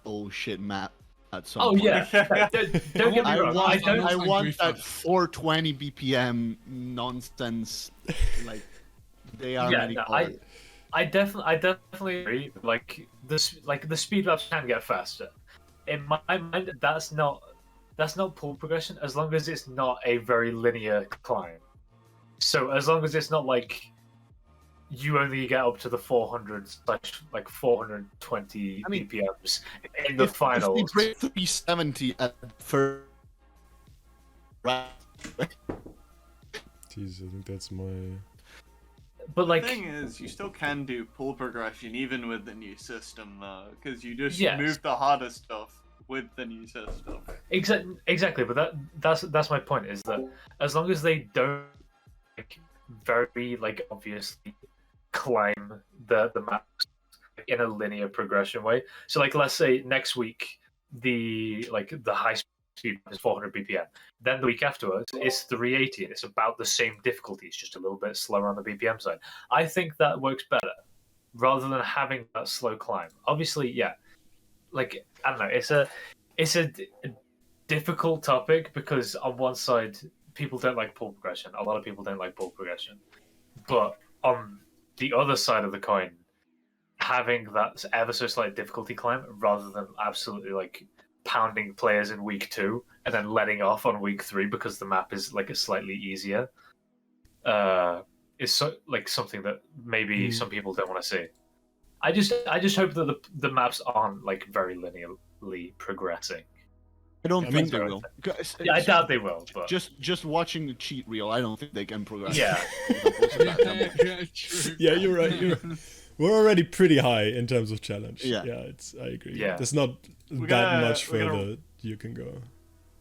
bullshit map at some point. Yeah. Don't get me wrong. I want that 420 BPM nonsense. Like they are many colors. I definitely agree. Like the speed maps can get faster. In my mind, that's not pool progression as long as it's not a very linear climb. So as long as it's not like you only get up to the 400/420 BPMs in the finals. If we break 370 at first. Jeez, I think that's my. But like, the thing is, you still can do pool progression even with the new system, though, because you just move the harder stuff with the new system. Exactly, but that's my point. Is that as long as they don't like, very like obviously climb the maps in a linear progression way. So like let's say next week the high speed is 400 BPM. Then the week afterwards it's 380 and it's about the same difficulty. It's just a little bit slower on the BPM side. I think that works better rather than having that slow climb. Obviously, yeah. Like I don't know, it's a difficult topic because on one side people don't like pool progression. A lot of people don't like pool progression. But on the other side of the coin, having that ever so slight difficulty climb rather than absolutely like pounding players in week 2 and then letting off on week 3 because the map is like a slightly easier, is something that maybe some people don't want to see. I just hope that the maps aren't like very linearly progressing. I don't think they will. Yeah, I doubt they will. But just watching the cheat reel, I don't think they can progress. Yeah. True. Yeah, you're right. We're already pretty high in terms of challenge. Yeah, I agree. Yeah. There's not that much further you can go.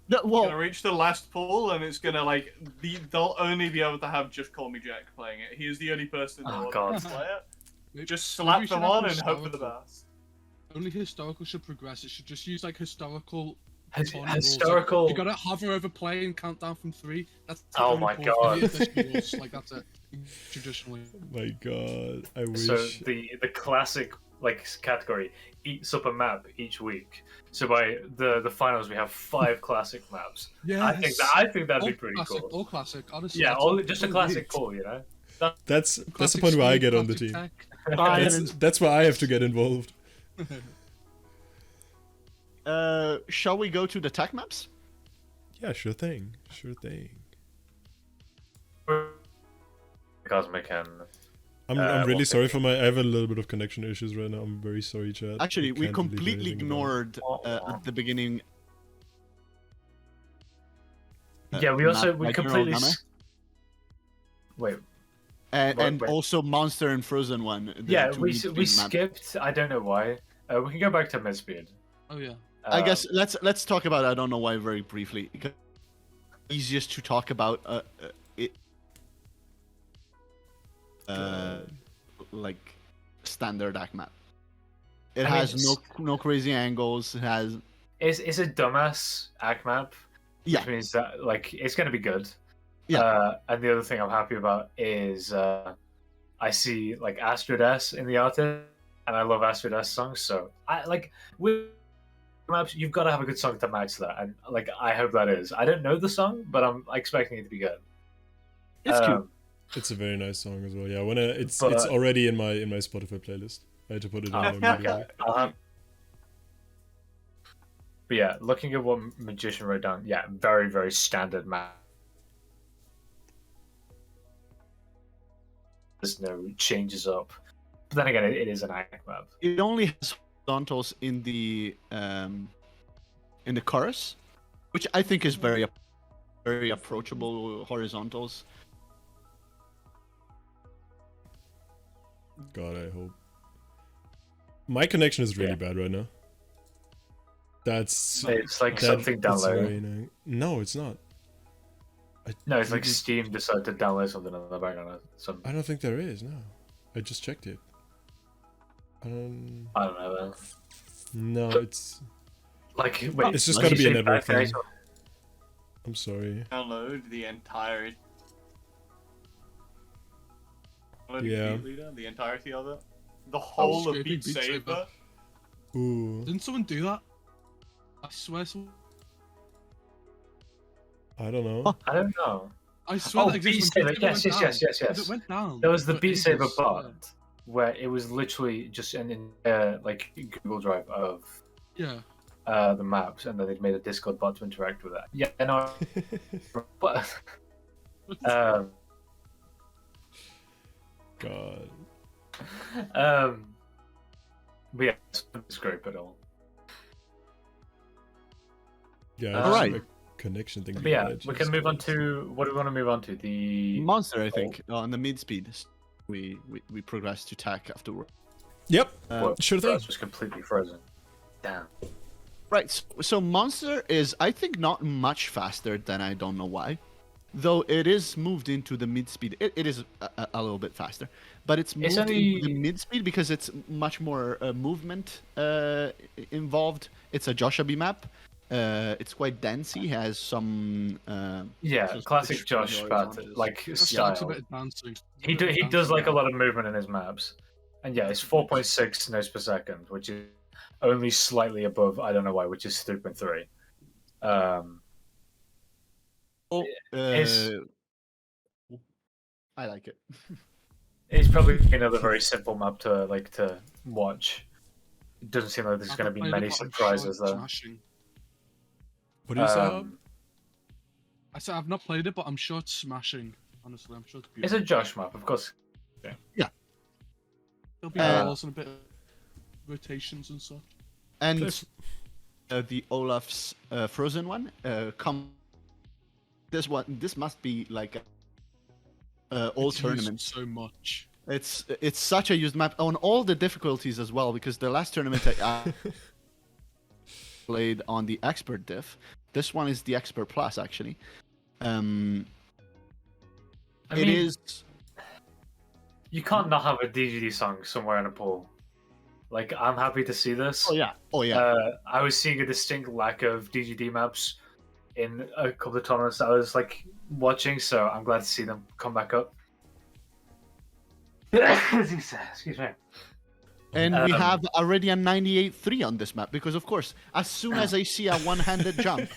No, We're gonna reach the last pool, and it's gonna like they'll only be able to have Just Call Me Jack playing it. He is the only person in the world who can play it. Just slap them on and hope for the best. Only historical should progress. It should just use like historical. Historical. Like, you gotta hover over play and count down from 3. That's the Oh only my pool God. for the rules. Like that's it. Traditionally. My God, I wish. So the classic like category eats up a map each week. So by the finals we have 5 classic maps. Yeah. I think that'd be pretty classic, cool. All classic, honestly. Yeah, that's just a classic pool, you know. That's the Classic point where I speed, get on the classic team. tech. That's where I have to get involved. Shall we go to the tech maps? Yeah, sure thing. Cosmic and I'm really sorry for I have a little bit of connection issues right now. I'm very sorry, chat. Actually, I we can't really do completely anything about it. ignored at the beginning. yeah, we Wait. And Wait. also Monster and Frozen one. Yeah, two we map. skipped. I don't know why. We can go back to Midspeed. Oh yeah. I guess let's talk about I don't know why very briefly. Because easiest to talk about it. Like standard act map. It has no crazy angles. It has. It's a dumbass act map. Yeah. Which means that like it's gonna be good. Yeah. And the other thing I'm happy about is I see like Astrid S in the artist, and I love Astrid S songs. So I like with maps, you've got to have a good song to match that, and like I hope that is. I don't know the song, but I'm expecting it to be good. It's cute. It's a very nice song as well. Yeah, it's already in my Spotify playlist. I had to put it in immediately. But yeah, looking at what Magician wrote down, yeah, very very standard map. there's no changes up. But then again, it is an act map. It only has horizontals in the chorus, which I think is very approachable horizontals. God, I hope. My connection is really Yeah. bad right now. That's It's like something that's downloading. very annoying. No, it's not. No, it's like didn't- Steam decided to download something in the background. I don't think there is. No, I just checked it. I don't know. Man. No, it's. Like, wait, It's just did gotta you be a say network bad guys? thing. I'm sorry. Download the entire. Yeah. Beat Leader, the entirety of it. The whole of scraping Beat Beat Saber. Saber. Ooh, Didn't someone do that? I swear someone. I don't know. I don't know. I swear Oh, that Beat exists when Saber. Beat Saber Yes, went yes, yes, down. yes, It went down. There was the for Beat Saber ages, bot where it was literally just an like Google Drive of Yeah. the maps, and then they'd made a Discord bot to interact with that. Yeah, no, but God. but yeah, it's great at all. Yeah. All right. A connection thing. But yeah, that we just can move on goes- to what do we want to move on to? The Monster, I think, on the mid speed. We progress to tack afterward. Yep. what Sure thing. was completely frozen. Damn. Right. So Monster is, I think, not much faster than I don't know why, though it is moved into the mid speed. It is a little bit faster, but it's moved into the only- mid speed because it's much more movement involved. It's a Joshabi map. It's quite dense. He has some. Yeah, Just classic push Josh the pattern, horizontals. like Just likes a style. bit of dancing. He does like a lot of movement in his maps, and yeah, it's 4.6 nodes per second, which is only slightly above. I don't know why, which is 3.3. His- I like it. It's probably another very simple map to watch. It doesn't seem like there's going to be many surprises there. Smashing. What do you say? Um, I said I've not played it, but I'm sure it's smashing. Honestly, I'm sure it's It's beautiful. a Josh map, of course. There'll be walls and a bit of rotations and such. And Cliff. the Olaf's Frozen one. This must be like all It's used tournaments. so much. It's such a used map on all the difficulties as well, because the last tournament I played on the expert diff. This one is the expert plus actually. I It mean, is. you can't not have a DGD song somewhere in a pool. Like, I'm happy to see this. Oh yeah. Oh yeah. I was seeing a distinct lack of DGD maps in a couple of tournaments that I was like watching, so I'm glad to see them come back up. Excuse me. And we um, have already a 98-3 on this map because, of course, as soon as I see a one-handed jump,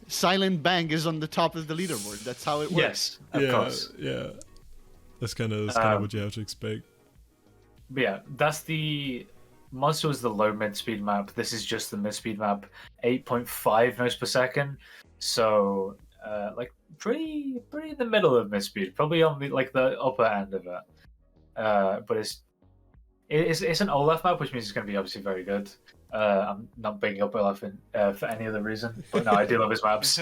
Silent Bang is on the top of the leaderboard. That's how it works. Yes, of Yeah. course. Yeah. That's kind of what you have to expect. But yeah, that's the Monster was the low mid speed map. This is just the mid speed map, 8.5 nodes per second. So like pretty in the middle of mid speed, probably on the the upper end of it. But it's an Olaf map, which means it's going to be obviously very good. I'm not bigging up Olaf for any other reason, but no, I do love his maps.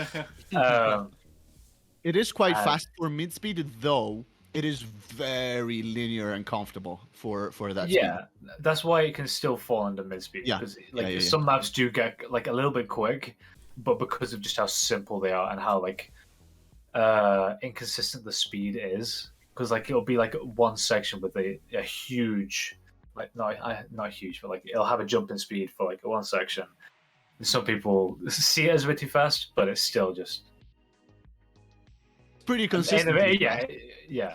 It is quite And- fast for mid-speed, though. It is very linear and comfortable for that Yeah, speed. that's why it can still fall under mid speed. Yeah. Because Yeah. some maps do get like a little bit quick, but because of just how simple they are and how inconsistent the speed is, because it'll be one section with a huge not huge, but it'll have a jump in speed for one section. And some people see it as a bit too fast, but it's still just Pretty consistent. yeah.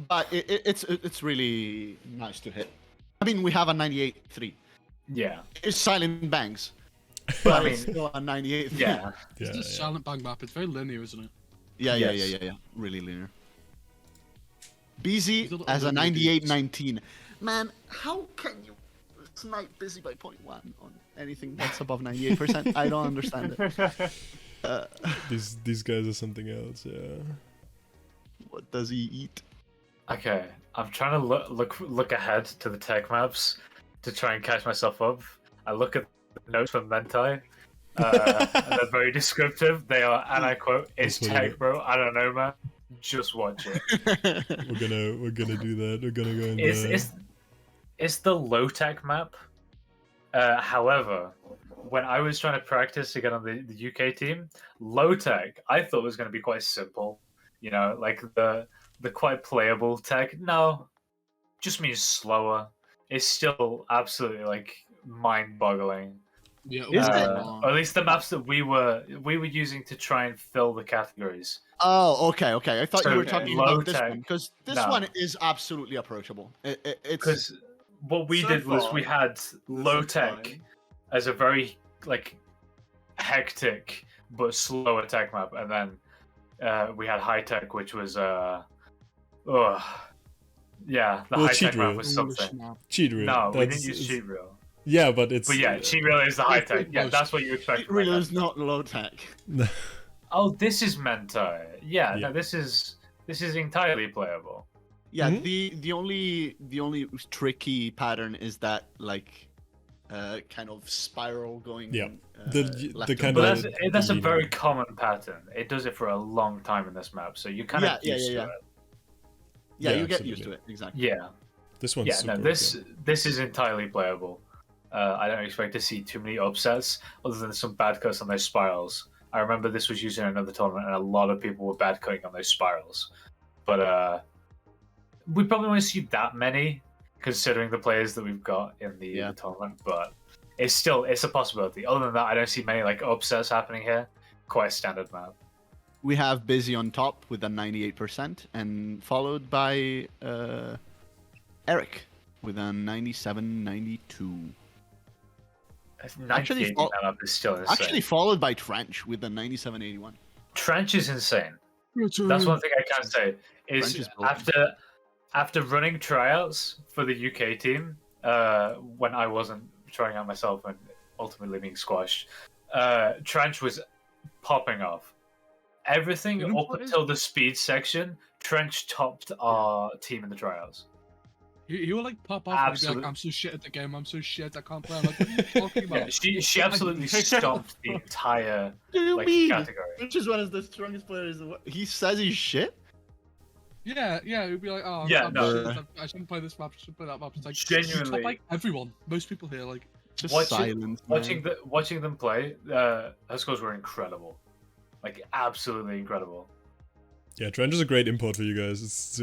But it's really nice to hit. I mean, we have a 98-3. Yeah. It's Silent Bangs, I but mean, it's still a 98-3. yeah. It's Yeah, a silent bang map. It's very linear, isn't it? Yeah. Yes. Really linear. Busy These are the as a other 98-19. Man, how can you snipe Busy by 0.1 on anything that's above 98%? I don't understand it. These guys are something else. Yeah. What does he eat? Okay, I'm trying to look ahead to the tech maps to try and catch myself up. I look at the notes from Mentai, and they're very descriptive. They are, and I quote, "It's put it tech, up. bro. I don't know, man. Just watch it." We're gonna do that. We're gonna go in the... It's the low tech map. However, when I was trying to practice to get on the UK team, low tech I thought was going to be quite simple. You know, like the quite playable tech. No, just means slower. It's still absolutely like mind-boggling. Yeah, Is it? Or at least the maps that we were using to try and fill the categories. Oh, okay. I thought you So, were talking low about this tech. one because this No. one is absolutely approachable. It's Because what we So did was far, we had this low is tech fine. as a very like hectic but slow attack map, and then we had high tech, which was the Well, high cheat tech map reel. was something. Cheat reel. No, we didn't That's- use cheat reel. Yeah, but it's... But yeah, cheat reel is the high tech. Yeah, most- that's what you expect. it from really high is tech. not low tech. Oh, this is Mentai. Yeah, Yeah. no, this is entirely playable. Yeah, Mhm. the only tricky pattern is that like kind of spiral going. Yeah. Uh, The left kind and But of- right. that's a leading. very common pattern. It does it for a long time in this map, so you kind of Yeah, used yeah. to it. Yeah, Yeah, you get used to absolutely. it exactly. Yeah. This one's Yeah, super no, this is entirely playable. I don't expect to see too many upsets, other than some bad cuts on those spirals. I remember this was used in another tournament, and a lot of people were bad cutting on those spirals. But we probably won't see that many, considering the players that we've got in the tournament. But it's a possibility. Other than that, I don't see many like upsets happening here. Quite a standard map. We have Busy on top with a 98%, and followed by Eric with a 97-92. Actually, 98 that map is still insane. Actually, followed by Trench with a 97-81. Trench is insane. That's one thing I can say French is is broken. after running tryouts for the UK team, when I wasn't trying out myself and ultimately being squashed, Trench was popping off. Everything Didn't up play- until the speed section, Trench topped our team in the tryouts. He will like pop off and be Absolute- like, I'm so shit at the game, I'm so shit, I can't play. I'm like, what are you talking Yeah, about? she absolutely stomped the entire What do you like mean? category. Trench is one of the strongest players. He says he's shit. Yeah, it would be like, oh, Yeah, I'm no. shit, I shouldn't play this map, I shouldn't play that map. It's like, Genuinely. you top, like everyone, most people here, like, Just Watching- silence. man. Watching them play, her scores were incredible, like absolutely incredible. Yeah, Trench is a great import for you guys. It's a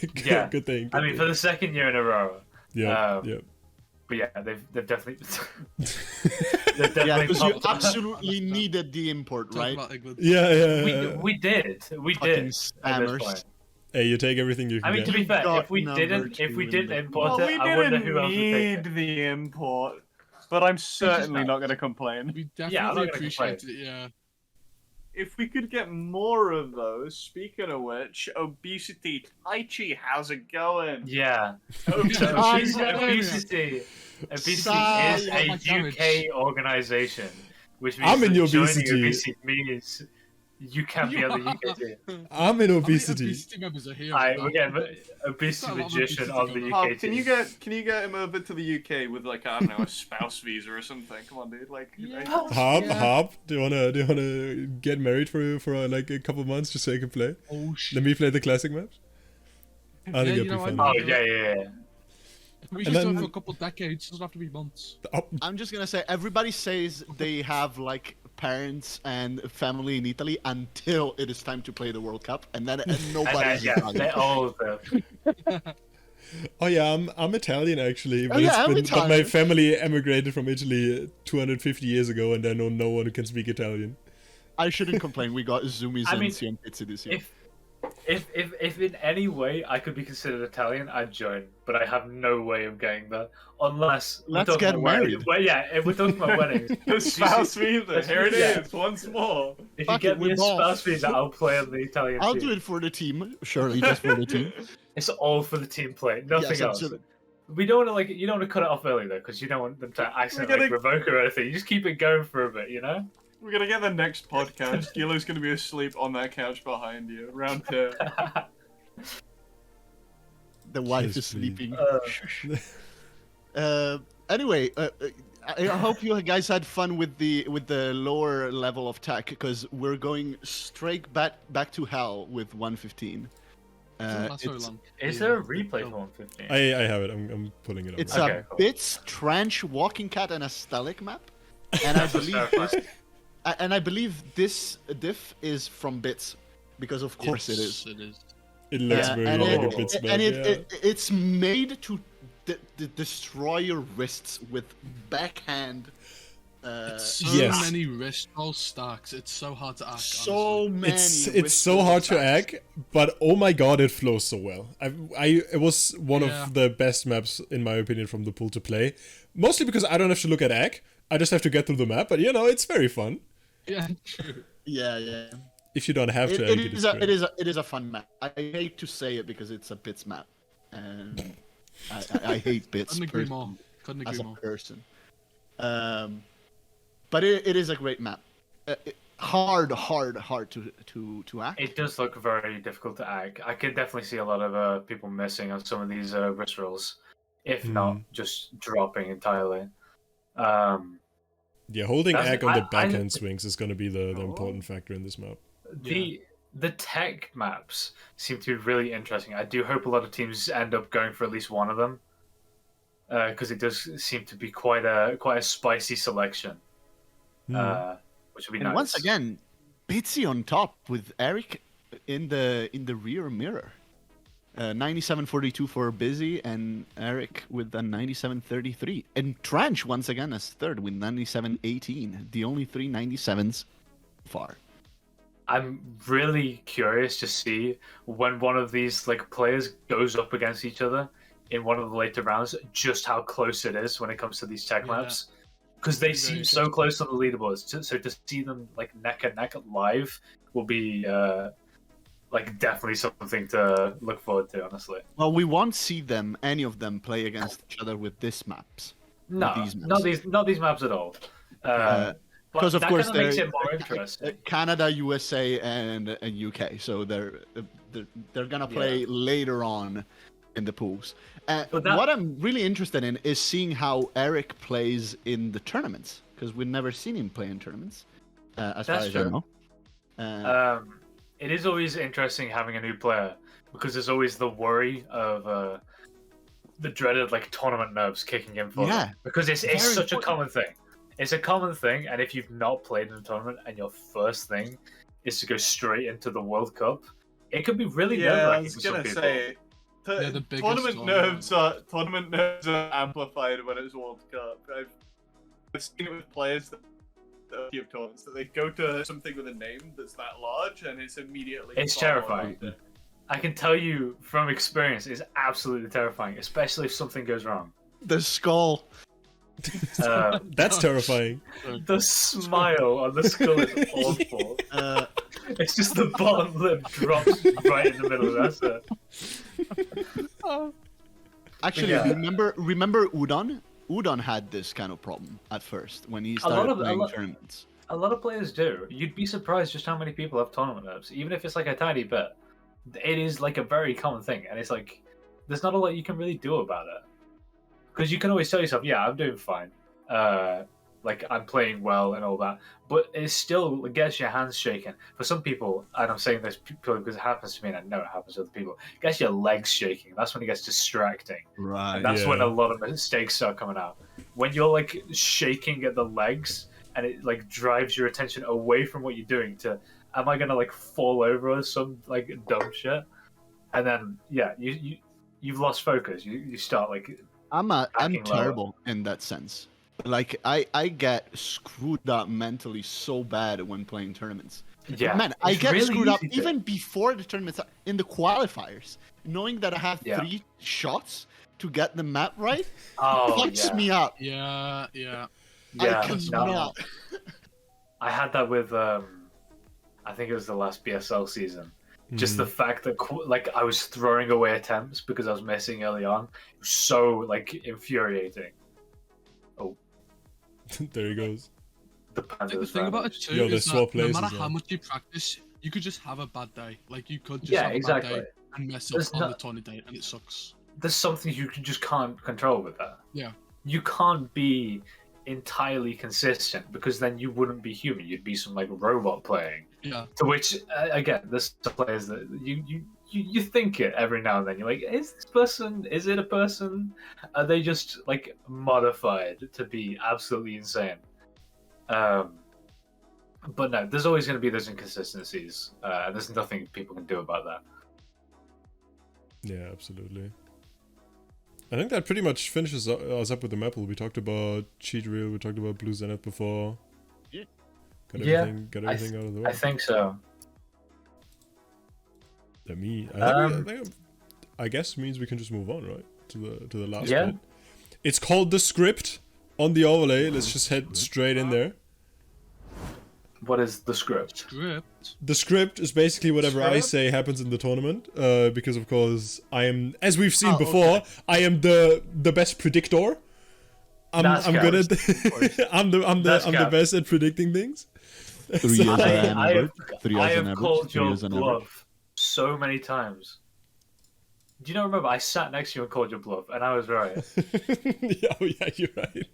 good, Yeah. good thing. I mean, for the second year in a row. yeah, um, yeah. But yeah, they've definitely Yeah, because you popped up. absolutely needed the import, talk right? about England. Yeah. we did Fucking at this spammers. point. Hey, you take everything you can I mean, to get. be fair, got if we number didn't two in the- import Well, it, we I wonder didn't who else would take need it. the import, but I'm certainly not. not going to complain. We Yeah, I'm definitely not gonna appreciated it, yeah. If we could get more of those, speaking of which, Obesity Taichi, how's it going? Yeah, Obesity- obesity is Silence. a UK organization, which means I'm in that the joining obesity. obesity means you can't be on the UK team. I'm in obesity. Obesity members are here. We're getting obesity Got a lot of magician obesity on the going UK Hub, team. can you get him over to the UK with like I don't know a spouse visa or something? Come on, dude. Like, Yeah. Harp, do you wanna get married for like a couple months just so you can play? Oh shit. Let me play the classic maps. I think Yeah, it'd you be know, fun. Oh yeah. We And just do it then- for a couple decades, doesn't have to be months. Oh, I'm just gonna say everybody says they have like parents and family in Italy until it is time to play the World Cup, and then nobody's Yeah, Italian. they're all of them. oh yeah, I'm Italian actually, but, yeah, I'm but my Italian. family emigrated from Italy 250 years ago, and I know no one who can speak Italian. I shouldn't complain. We got Zoomies I and mean, CM Pizza this year. If in any way I could be considered Italian, I'd join. But I have no way of getting there unless we're Let's talking get about weddings. married. Well, yeah, if we're talking about weddings. The spouse visa. Here it Yeah. is, once more. If you Fuck get it, me we a ball. spouse visa, I'll play on the Italian I'll team. do it for the team, surely just for the team. It's all for the team play, nothing Yes, else. absolutely. We don't want to you don't want to cut it off early though, because you don't want them to accidentally gonna- revoke or anything. You just keep it going for a bit, you know. We're gonna get the next podcast. Gilo's gonna be asleep on that couch behind you. Round two. The wife Yes, is please. sleeping. Anyway, I hope you guys had fun with the lower level of tech, because we're going straight back to hell with 115. Doesn't last very It's long. Is The, there a the replay film. for 115? I have it. I'm pulling it up. it's right Okay, a cool. Bits Trench Walking Cat and a Stelic map, and I believe this diff is from Bits, because of course it is. It is. It looks Yeah, very and like it- a bit and yeah. it's made to destroy your wrists with backhand. So Yes. many wrist roll stacks. It's so hard to act. So many. It's wrist so roll hard to stacks. hack, but oh my god, it flows so well. It was one Yeah. of the best maps in my opinion from the pool to play. Mostly because I don't have to look at hack. I just have to get through the map, but you know, it's very fun. Yeah, true. Yeah. If you don't have to hack, it is great. It is a fun map. I hate to say it because it's a bits map, and I hate bits Couldn't agree more. Couldn't as agree a more. person. But it is a great map. Hard to act. It does look very difficult to hack. I could definitely see a lot of people missing on some of these wrist rolls, if not just dropping entirely. Yeah, holding That's- hack on the I- backhand swings is going to be the important factor in this map. The tech maps seem to be really interesting. I do hope a lot of teams end up going for at least one of them, because it does seem to be quite a spicy selection, which would be And nice. once again, Bitsy on top with Eric in the rear mirror. 97.42 for Busy, and Eric with a 97.33. And Trench once again as third with 97.18. The only three 97s far. I'm really curious to see when one of these players goes up against each other in one of the later rounds, just how close it is when it comes to these tech Yeah. maps, because they Very seem so close on the leaderboards. So to see them neck and neck live will be definitely something to look forward to. Honestly, Well, we won't see any of them play against each other with these maps. no, these maps. not these maps at all. Because of that course kind of makes they're- it more interesting. Canada, USA, and UK. So they're gonna play later on in the pools. But that- What I'm really interested in is seeing how Eric plays in the tournaments, because we've never seen him play in tournaments, as far That's as I true. know. It is always interesting having a new player, because there's always the worry of the dreaded tournament nerves kicking in for Yeah, them, because it's very such a important. common thing. It's a common thing, and if you've not played in a tournament and your first thing is to go straight into the World Cup, it could be really Yeah, I nerve-wracking was for some gonna people. say. Yeah, the biggest Tournament one, nerves are amplified when it's World Cup. I've seen it with players that keep tournaments that they go to something with a name that's that large and it's immediately. It's far more terrifying. daunting. I can tell you from experience, it's absolutely terrifying, especially if something goes wrong. The skull. That's terrifying. The smile on the skull is awful. It's just the bottom lip drops right in the middle. That's it. Actually, Yeah. remember Udon? Udon had this kind of problem at first when he lot started of- a playing lot- tournaments. A lot of players do. You'd be surprised just how many people have tournament nerves, even if it's a tiny bit. It is a very common thing, and it's there's not a lot you can really do about it. Because you can always tell yourself, "Yeah, I'm doing fine. I'm playing well and all that," but it still gets your hands shaking. For some people, and I'm saying this purely because it happens to me, and I know it happens to other people. It gets your legs shaking. That's when it gets distracting. Right. And that's when Yeah. a lot of mistakes start coming out. When you're shaking at the legs and it drives your attention away from what you're doing to, am I gonna fall over or some dumb shit? And then you've lost focus. You start I'm backing lower. terrible in that sense. I get screwed up mentally so bad when playing tournaments. yeah. Man, I it's get really screwed up easy to- even before the tournaments, in the qualifiers. Knowing that I have Yeah. 3 shots to get the map right Oh fucks yeah. me up. Yeah. Yeah, I no. cannot. I had that with I think it was the last BSL season. Just the fact that I was throwing away attempts because I was missing early on. It was so infuriating. There he goes. The I think the Panthers thing about it vanished. too Yo, they is swap that no places matter as how well. much you practice, you could just have a bad day. You could just Yeah, have a exactly. bad day and mess up There's on no- the tourney day, and it sucks. there's something you just can't control with that. Yeah. You can't be entirely consistent because then you wouldn't be human. You'd be some like robot playing. Yeah. To which again, there's some players that you think it every now and then. You're like, is this person? Is it a person? Are they just like modified to be absolutely insane? But no, there's always going to be those inconsistencies. There's nothing people can do about that. Yeah, absolutely. I think that pretty much finishes us up with the map. We talked about Cheat Reel, we talked about Blue Zenith before. Yeah. Got everything out of the way. I think so. I guess means we can just move on, right? To the last Yeah. bit. It's called the script on the overlay. Let's just head straight in there. What is the script? Script. The script is basically whatever I Script? say happens in the tournament, because of course I am, as we've seen Oh, before, okay. I am the best predictor. I'm That's good at counts. I'm That's the counts. best at predicting things. 3 years on I average. 3 I years on have average. called 3 your years on average. bluff so many times. Do you not remember? I sat next to you and called your bluff, and I was right. yeah, you're right.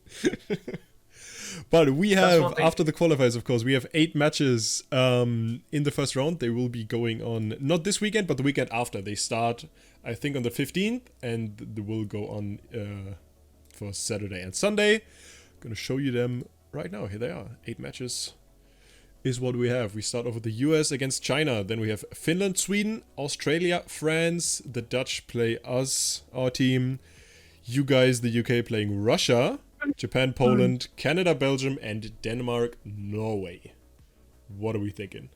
But we That's have, one thing. after the qualifiers, of course, we have 8 matches in the first round. They will be going on, not this weekend, but the weekend after. They start, I think, on the 15th, and they will go on for Saturday and Sunday. Gonna show you them right now. Here they are. 8 matches is what we have. We start off with the US against China. Then we have Finland, Sweden, Australia, France. The Dutch play us, our team. You guys, the UK, playing Russia. Japan, Poland, Canada, Belgium, and Denmark, Norway. What are we thinking?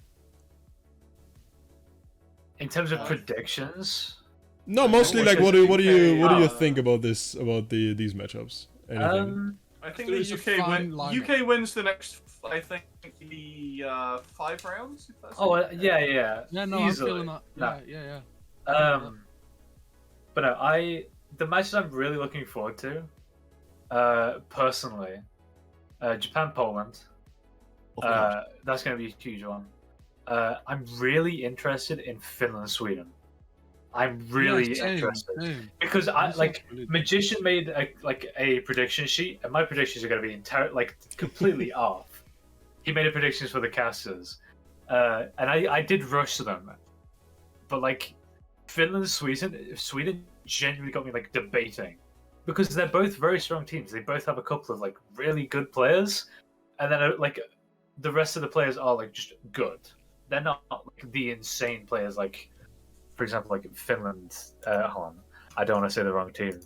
In terms of predictions, No, mostly like what do you think about these matchups? Anything? I think There's the a UK fine win. lineup. UK wins the next. I think the 5 rounds. If that's yeah. Yeah, no, Easily. I'm feeling that. No. Yeah. But no, the matches I'm really looking forward to, personally, Japan, Poland. Of course. That's going to be a huge one. I'm really interested in Finland, Sweden. I'm really interested because Magician made a prediction sheet, and my predictions are going to be completely off. He made a predictions for the casters, and I did rush them, but Finland, Sweden genuinely got me debating, because they're both very strong teams. They both have a couple of really good players, and then the rest of the players are just good. They're not the insane players for example, Finland. Hold on, I don't want to say the wrong team.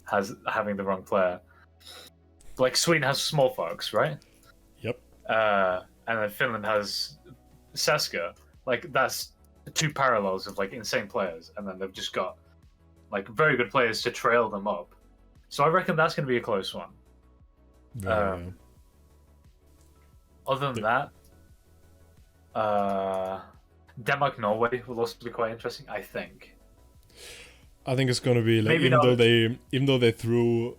Having the wrong player. Sweden has Small Fox, right? Yep. And then Finland has Seska. That's 2 parallels of insane players, and then they've just got very good players to trail them up. So I reckon that's going to be a close one. Other than that, Denmark Norway will also be quite interesting, I think. I think it's gonna be Maybe even though not. they threw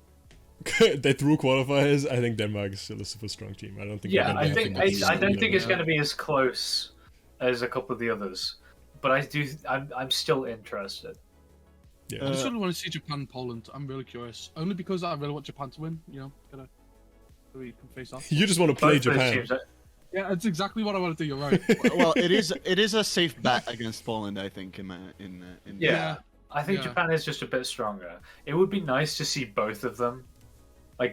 qualifiers, I think Denmark is still a super strong team. I don't think. Yeah, they're gonna be I don't think it's Yeah. going to be as close as a couple of the others, but I'm still interested. Yeah. I just really want to see Japan Poland. I'm really curious, only because I really want Japan to win. So we can face off. You just want to play Both those Japan. teams are- Yeah, that's exactly what I want to do. You're right. Well, it is a safe bet against Poland, I think. Yeah. I think Yeah. Japan is just a bit stronger. It would be nice to see both of them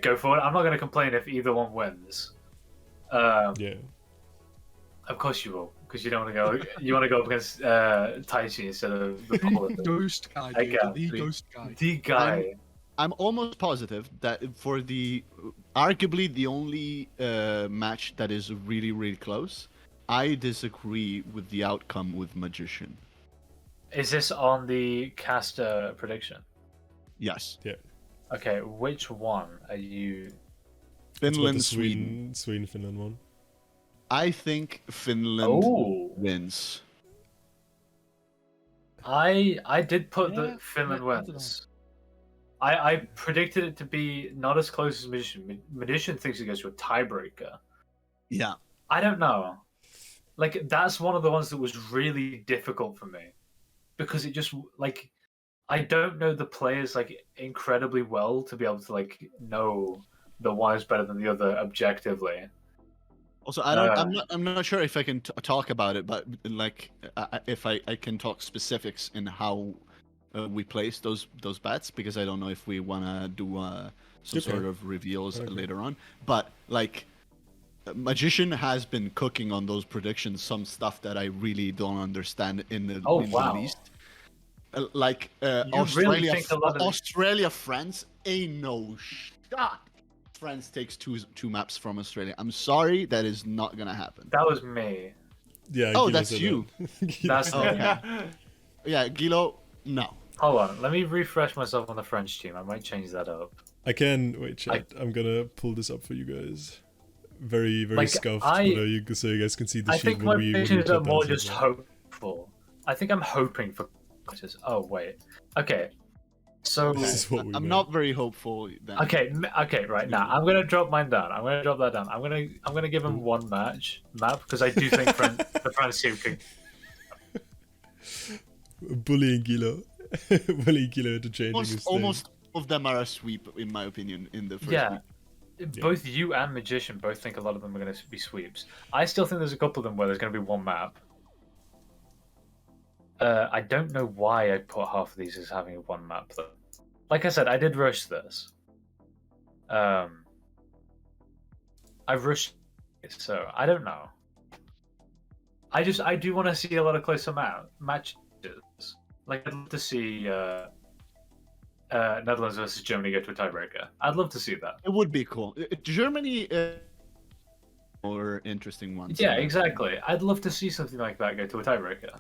go forward. I'm not going to complain if either one wins. Yeah. Of course you will, because you don't want to go. You want to go up against Taichi instead of the Poland. Ghost guy, dude. Again, The please. ghost guy. The guy. I'm almost positive that for arguably the only match that is really, really close, I disagree with the outcome with Magician. Is this on the caster prediction? Yes. Okay, which one are you? That's what Finland, the Sweden. Sweden, Finland one. I think Finland Oh, wins. I did put Yeah, the Finland I don't know. wins. I predicted it to be not as close as Magician. Magician thinks it goes to a tiebreaker. Yeah. I don't know. That's one of the ones that was really difficult for me, because it just I don't know the players like incredibly well to be able to like know the one is better than the other objectively. Also, I'm not sure if I can talk about it, but like, if I can talk specifics in how we place those bets, because I don't know if we wanna do some sort of reveals later on. But like, Magician has been cooking on those predictions some stuff that I really don't understand in the least. Like Australia, Australia, France ain't no shot. France takes two maps from Australia. I'm sorry, that is not gonna happen. That was me. Yeah. Oh, Guilo that's said you. That's me. Okay. Yeah, Guilo, no. Hold on, let me refresh myself on the French team. I might change that up. I can wait, chat. I'm gonna pull this up for you guys. Very Like, scuffed, so you guys can see the I sheet think my when we predictions are clip more that just as well. hopeful. I think I'm hoping for. Oh wait. Okay. So This is what we I'm meant. not very hopeful. Then. okay, right now I'm gonna drop mine down. I'm gonna drop that down. I'm gonna give him one map because I do think the France team could. Bullying Guilo. Bullying Guilo into changing his Almost all of them are a sweep, in my opinion, in the first week. Both you and Magician both think a lot of them are going to be sweeps. I still think there's a couple of them where there's going to be one map. I don't know why I put half of these as having one map though. Like I said, I did rush this. I rushed it, so I don't know. I do want to see a lot of closer matches. Like I'd love to see Netherlands versus Germany go to a tiebreaker. I'd love to see that. It would be cool. Germany, more interesting ones. Yeah, exactly. I'd love to see something like that go to a tiebreaker.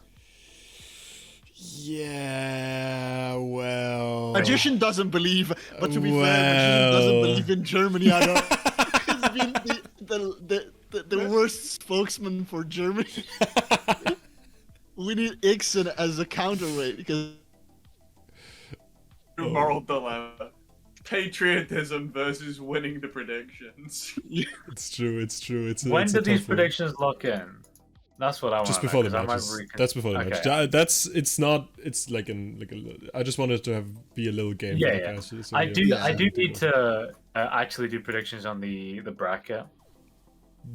Yeah, well. Magician doesn't believe, but to be fair, Magician doesn't believe in Germany at all. He's been the worst spokesman for Germany. We need Ixon as a counterweight because. Moral dilemma: patriotism versus winning the predictions. It's true. When it's do a these tough one. predictions lock in? That's what I want. Just before the matches. That's before the match. It's not. It's like I just wanted to be a little game. Yeah. So I do need to actually do predictions on the bracket.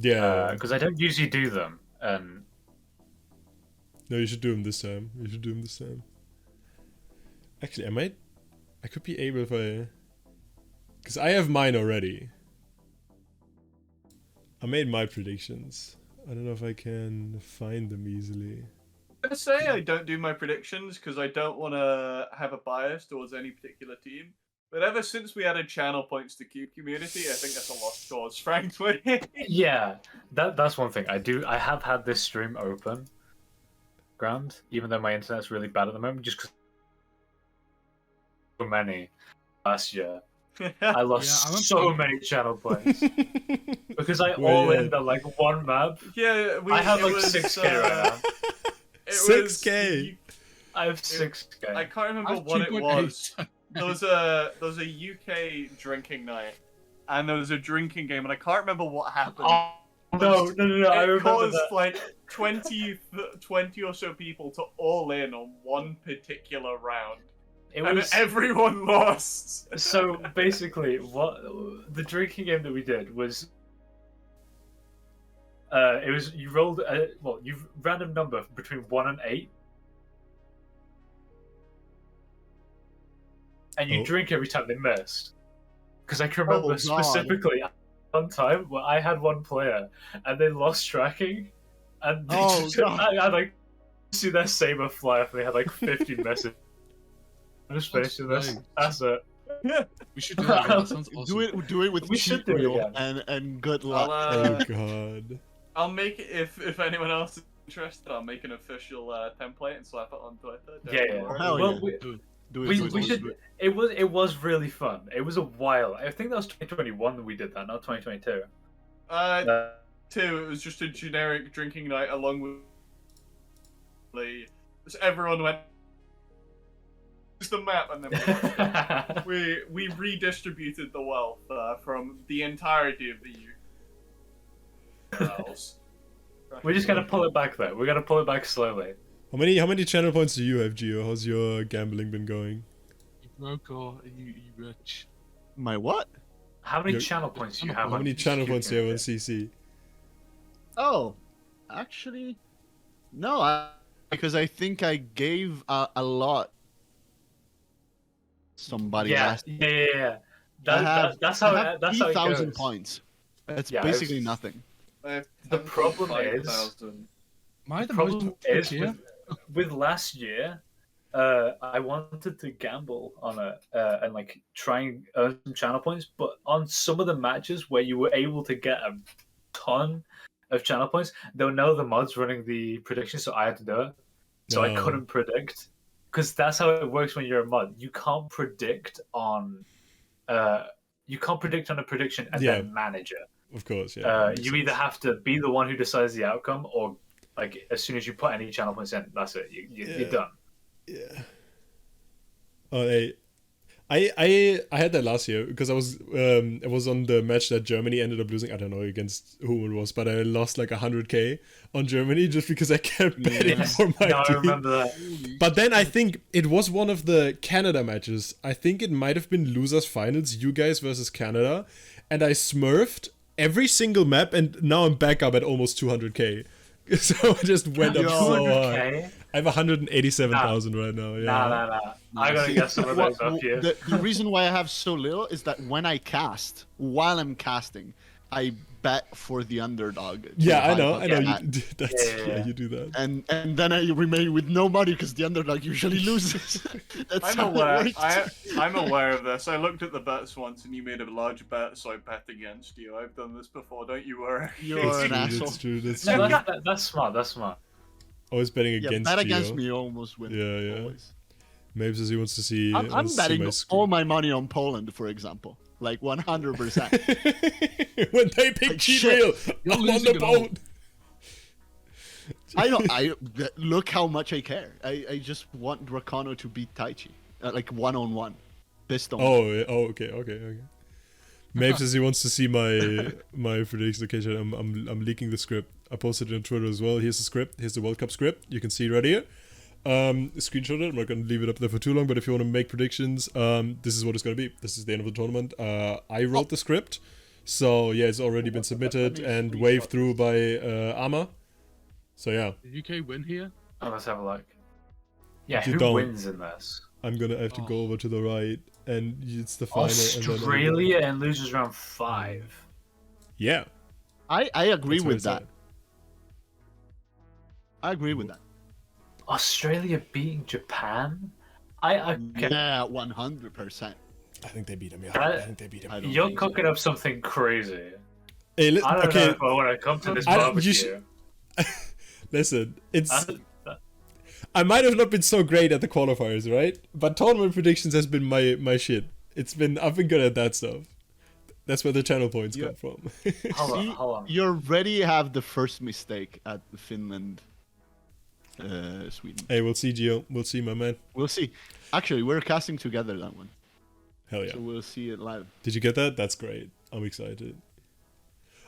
Yeah. Because I don't usually do them. No, you should do them this time. Actually, I could be able if I. Because I have mine already. I made my predictions. I don't know if I can find them easily. I say I don't do my predictions because I don't want to have a bias towards any particular team. But ever since we added channel points to Cube Community, I think that's a lost cause, frankly. Yeah, that's one thing. I have had this stream open, Grand, even though my internet's really bad at the moment, just because so many last year. I lost so many channel points because I in the like one map. Yeah, I have like 6K right now. 6K. I have 6K. I can't remember what it was. There was a UK drinking night, and there was a drinking game, and I can't remember what happened. Oh, no! I remember caused that. like 20 or so people to all in on one particular round. And everyone lost. So basically, what the drinking game that we did was, it was you rolled you random number between 1 and 8, and you drink every time they missed. Because I can remember specifically one time where I had one player and they lost tracking, and they I like see their Saber fly off and they had like 50 messages. I'm just finishing this. That's it. We should do that again. That sounds awesome. Do it with cheat wheel and good luck. Oh god. I'll make it if anyone else is interested. I'll make an official template and slap it on Twitter. We should. It was really fun. It was a while. I think that was 2021 that we did that, not 2022. It was just a generic drinking night along with everyone went. The map, and then we redistributed the wealth from the entirety of the UK. We're just gonna pull it back though. We're gonna pull it back slowly. How many channel points do you have, Gio? How's your gambling been going? You broke or you rich? My what? How many Your- channel points do you have? How on many channel points do you have on Q-Q? CC? Oh, actually, no. Because I think I gave a lot. Somebody Yeah, last. yeah. I have, That's I how have that's how it 3,000 goes. points. That's Yeah, basically nothing. I have The problem 10,500. Am I The the most problem toxic is here? with last year, I wanted to gamble on it and like try and earn some channel points, but on some of the matches where you were able to get a ton of channel points, there were none of the mods running the prediction, so I had to do it. So I No. couldn't predict because that's how it works when you're a mod. You can't predict on a prediction and Yeah. then manage it. Of course, yeah. Makes You either sense. have to be the one who decides the outcome, or like as soon as you put any channel points in, that's it. Yeah. You're done. Yeah. Oh, I had that last year because I was on the match that Germany ended up losing. I don't know against whom it was, but I lost like 100k on Germany just because I kept betting Yes. for my No, I team. remember that. But then I think it was one of the Canada matches. I think it might have been losers finals, you guys versus Canada, and I smurfed every single map, and now I'm back up at almost 200k. So I just went up so hard. 200k? I have 187,000 right now. Yeah. Nah. I gotta get some of those up here. The reason why I have so little is that when I cast, while I'm casting, I bet for the underdog. to Yeah, I hype know. up I know. that. That's Yeah. yeah, you do that. And then I remain with no money because the underdog usually loses. That's I'm how aware. it works. I'm aware of this. I looked at the bets once, and you made a large bet, so I bet against you. I've done this before. Don't you worry. You're an asshole. That's true. That's No, true. that's smart. That's smart. Always betting Yeah, against bet Gio. against me, you almost win. Yeah, yeah. Always. Maybe says he wants to see. I'm wants to see betting my all screen. my money on Poland, for example, like 100%. When they pick Like, cheat shit. reel, You're I'm on losing the it all. boat. I don't. Look how much I care. I just want Dracano to beat Taichi, like 1-on-1, pistol. Oh, yeah. Oh, okay. Maeve says he wants to see my prediction location. I'm leaking the script. I posted it on Twitter as well. Here's the script. Here's the World Cup script. You can see it right here. Screenshot it. I'm not gonna leave it up there for too long. But if you want to make predictions, this is what it's gonna be. This is the end of the tournament. I wrote the script, so yeah, it's already been submitted and waved through by Ama. So yeah, Did UK win here? Oh, let's have a look. Yeah, You who don't. wins in this? I have to go over to the right, and it's the final. And then Australia and loses round 5. yeah, I agree that's what with it's that. at. I agree with that. Australia beating Japan? Okay. Yeah, 100%. I think they beat him. Yeah, That- I think they beat him. I don't You're think so. cooking up something crazy. Hey, I don't know okay, if I want to come to this I don't- barbecue. you should- listen. It's That- I might have not been so great at the qualifiers, right? But tournament predictions has been my shit. I've been good at that stuff. That's where the channel points Yeah. come from. Hold on. You already have the first mistake at Finland, Sweden. Hey, we'll see, Gio. We'll see, my man. We'll see. Actually, we're casting together that one, Hell yeah. so we'll see it live. Did you get that? That's great. I'm excited.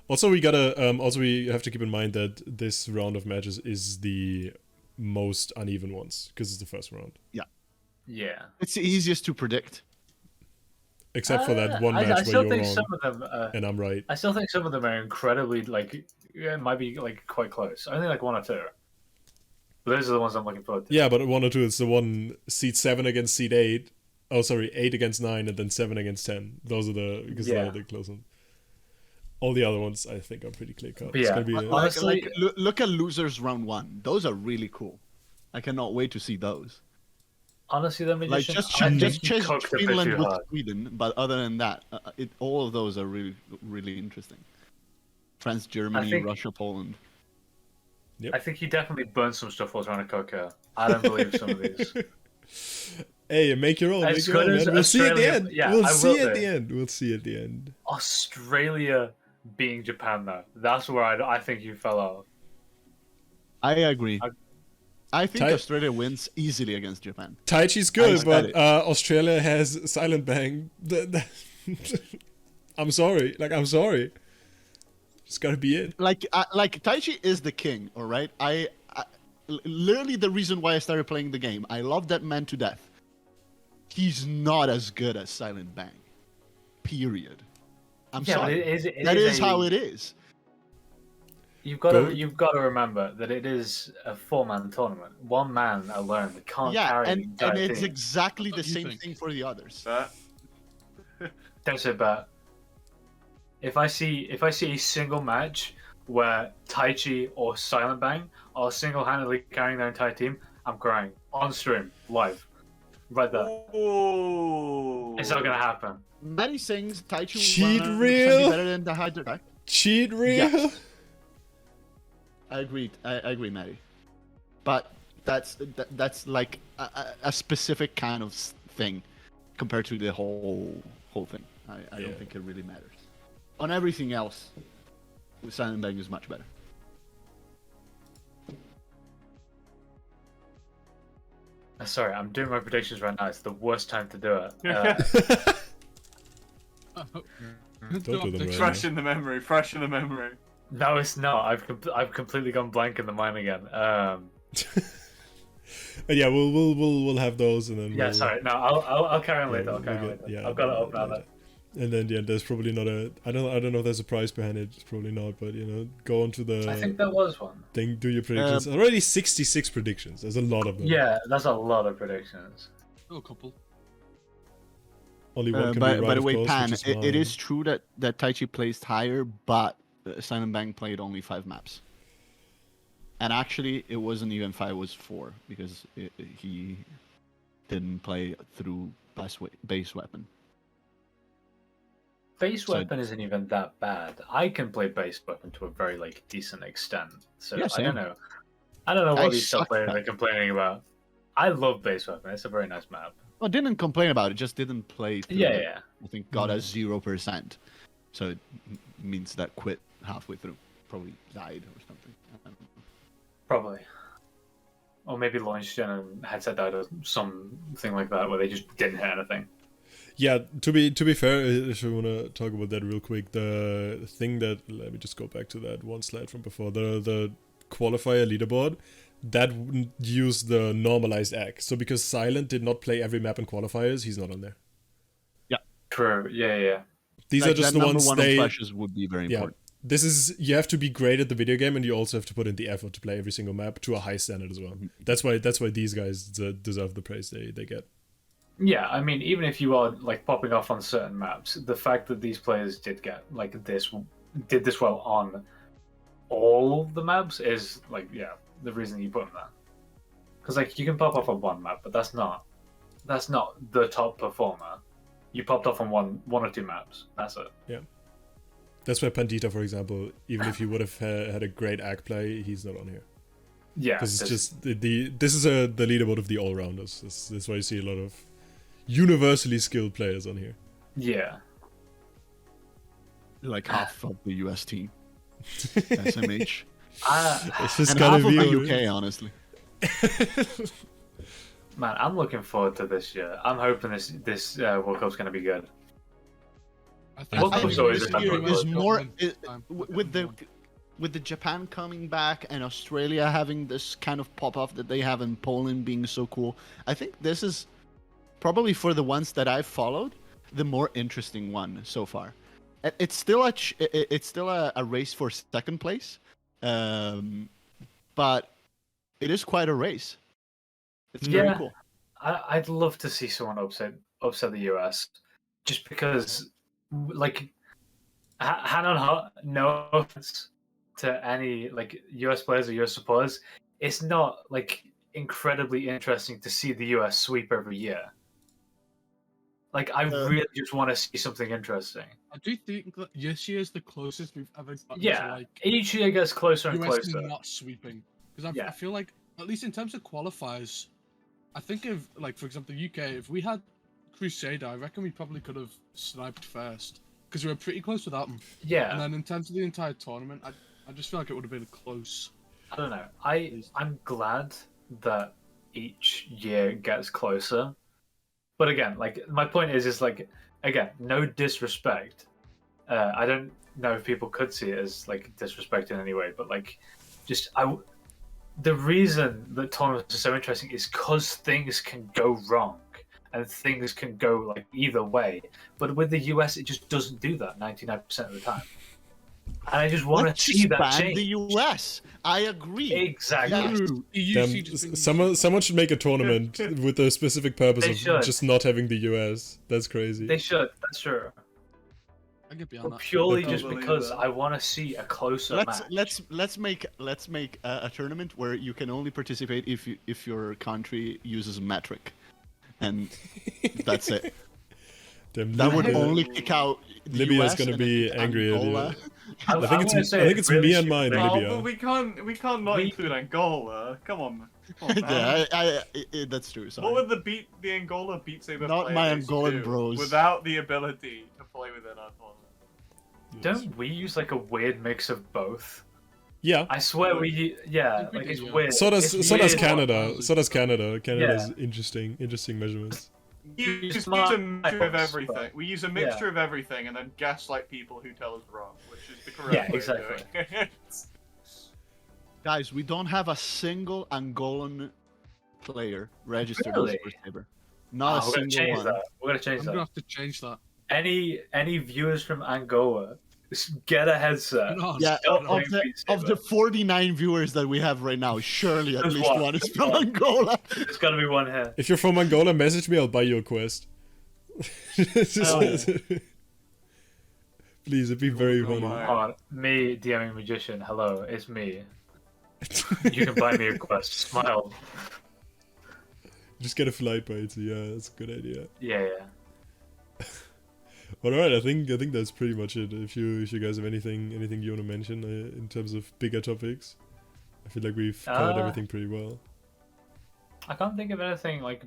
Also, we have to keep in mind that this round of matches is the most uneven ones because it's the first round. Yeah. It's the easiest to predict. Except for that one I match where still you're think wrong some of them. and I'm right. I still think some of them are incredibly it might be quite close. I think like 1 or 2. But those are the ones I'm looking forward to. Yeah, but 1 or 2 is the one seed 7 against seed 8. Oh, sorry, 8 against 9 and then 7 against 10. Those are because they're the close ones. All the other ones I think are pretty clear cut. It's Yeah. gonna be Honestly- Look at losers round 1. Those are really cool. I cannot wait to see those. Honestly, the Like magician. just I think just he change cooked a bit Finland too with hard. Sweden, but other than that, all of those are really interesting. France, Germany, think- Russia, Poland. I think he definitely burned some stuff while trying to cook her. I don't believe some of these. Hey, make your own. As Make your own, good as man. We'll see at the Australia- end. yeah, we'll I see will at do. the end. We'll see at the end. Australia being Japan, though. That's where I think you fell out. I agree. I think Tai- Australia wins easily against Japan. Taichi's good, said but it. Australia has Silent Bang. I'm sorry. I'm sorry. It's gotta be it. Like Taichi is the king, all right. literally the reason why I started playing the game. I love that man to death. He's not as good as Silent Bang. Period. I'm Yeah, but sorry. it That is a- how it is. You've got to remember that it is a 4-man tournament. One man alone can't Yeah, carry and an entire it's team. exactly What the do you same think? thing for the others. Don't say that. If I see a single match where Taichi or Silent Bang are single-handedly carrying their entire team, I'm crying on stream, live, right there. Ooh. It's not gonna happen. Maddie sings Taichu Cheat 100% reel? be better than the Hydra guy. Cheat reel? Yes. I agree, Maddie. But that's like a specific kind of thing compared to the whole thing. I Yeah. don't think it really matters. On everything else, Silent Bang is much better. Sorry, I'm doing my predictions right now. It's the worst time to do it. Don't do them right Fresh in the memory. Fresh in the memory. No, it's not. I've completely gone blank in the mind again. And yeah, we'll have those, and then Yeah, we'll, sorry. No, I'll carry on later. I'll we'll carry on get- later. yeah, I've got it up now. later. And then there's probably not a I don't know if there's a prize behind it. It's probably not, but go on to the I think there was one. thing. Do your predictions. Already 66 predictions. There's a lot of them. Yeah, that's a lot of predictions. Oh, a couple. Only one can by be right. the of way, course, Pan, which is it mine. is true that Taichi placed higher, but Silent Bang played only 5 maps. And actually, it wasn't even 5, it was 4, because he didn't play through base weapon. Base So- weapon isn't even that bad. I can play base weapon to a very decent extent. So Yeah, I same. don't know. I don't know I what these top suck players at are complaining about. I love base weapon. It's a very nice map. Well, didn't complain about it, just didn't play through Yeah, it. yeah. I think got a 0%. So it means that quit halfway through. Probably died or something. I don't know. Probably. Or maybe launched in and headset died or something like that where they just didn't hit anything. Yeah, to be fair, if we want to talk about that real quick, the thing that let me just go back to that one slide from before, the qualifier leaderboard that wouldn't use the normalized act. So because Silent did not play every map in qualifiers, he's not on there. True. Yeah. These Like, are just that the number ones one they. on flashes would be very Yeah, important. this is you have to be great at the video game, and you also have to put in the effort to play every single map to a high standard as well. That's why these guys deserve the praise they get. Yeah, I mean, even if you are popping off on certain maps, the fact that these players did get did this well on all the maps is the reason you put them there. Because you can pop off on one map, but that's not the top performer. You popped off on one or two maps. That's it. That's why Pandita, for example, even if he would have had a great act play, he's not on here. Yeah, Because it's just this is the leaderboard of the all rounders. That's why you see a lot of universally skilled players on here. yeah. Like half of the US team. SMH. It's just And gotta half of be the what it UK, honestly. Man, I'm looking forward to this year. I'm hoping this World Cup's going to be good. I World Cup's always a this fun year tournament. is is more time. with the Japan coming back and Australia having this kind of pop off that they have and Poland being so cool. I think this is probably for the ones that I've followed the more interesting one so far. It's still a race for second place, but it is quite a race. It's very Yeah. cool. I'd love to see someone upset the US, just because, hand on heart, no offense to any US players or US supporters, it's not incredibly interesting to see the US sweep every year. I really just want to see something interesting. I do think that this year is the closest we've ever gotten Yeah, to each year gets closer and US closer. not sweeping. Because Yeah. I feel like, at least in terms of qualifiers, I think if, for example, the UK, if we had Crusader, I reckon we probably could have sniped first. Because we were pretty close without them. And Yeah, then in terms of the entire tournament, I just feel like it would have been close. I don't know. I'm glad that each year gets closer. But again, my point is again, no disrespect. I don't know if people could see it as disrespect in any way, but the reason that tournaments are so interesting is because things can go wrong and things can go like either way. But with the US, it just doesn't do that 99% of the time. And I just want Let's to see just that ban change. the US. I agree. Exactly. Damn, someone should make a tournament with the specific purpose They of should. just not having the US. That's crazy. They should. That's true. I get behind But that. purely I'll just believe because that. I want to see a closer Let's match. let's make a tournament where you can only participate if your country uses metric, and that's it. Damn, That would Libya- only kick out the Libya is US gonna and be then angry at you. Angola. I think wanna it's say I think a it's really Myanmar and stupid thing. Oh, Libya. but we can't not We- include Angola. Come on. Come on, man. Yeah, that's true. Sorry. What would the Angola Beat Saber Not player my base Angolan do bros. without the ability to play within our tournament? Don't we use like a weird mix of both? Yeah. I swear yeah, think we like do, it's yeah. weird. So does It's so does weird. Canada. So does Canada. Canada's interesting measurements. We use smart a mixture of types, everything. but- We use a mixture of everything and then gaslight people who tell us wrong, which is the correct Yeah, way exactly. of doing it. Guys, we don't have a single Angolan player registered Really? as Super Saber. Not a We're gonna single change one. that. We're gonna change I'm that. gonna have to change that. Any viewers from Angola, just get a headset. No, Yeah, Don't of play the, Beat of the Saber. 49 viewers that we have right now, surely at There's least one. one is There's from one. Angola. There's gotta be one here. If you're from Angola, message me. I'll buy you a quest. Oh, yeah. Please, it'd be very Oh funny. my. Come on, me DMing magician. Hello, it's me. You can buy me a quest. Smile. Just get a flight by it. Yeah, that's a good idea. Yeah. But alright, I think that's pretty much it. If you guys have anything you want to mention in terms of bigger topics, I feel like we've covered everything pretty well. I can't think of anything like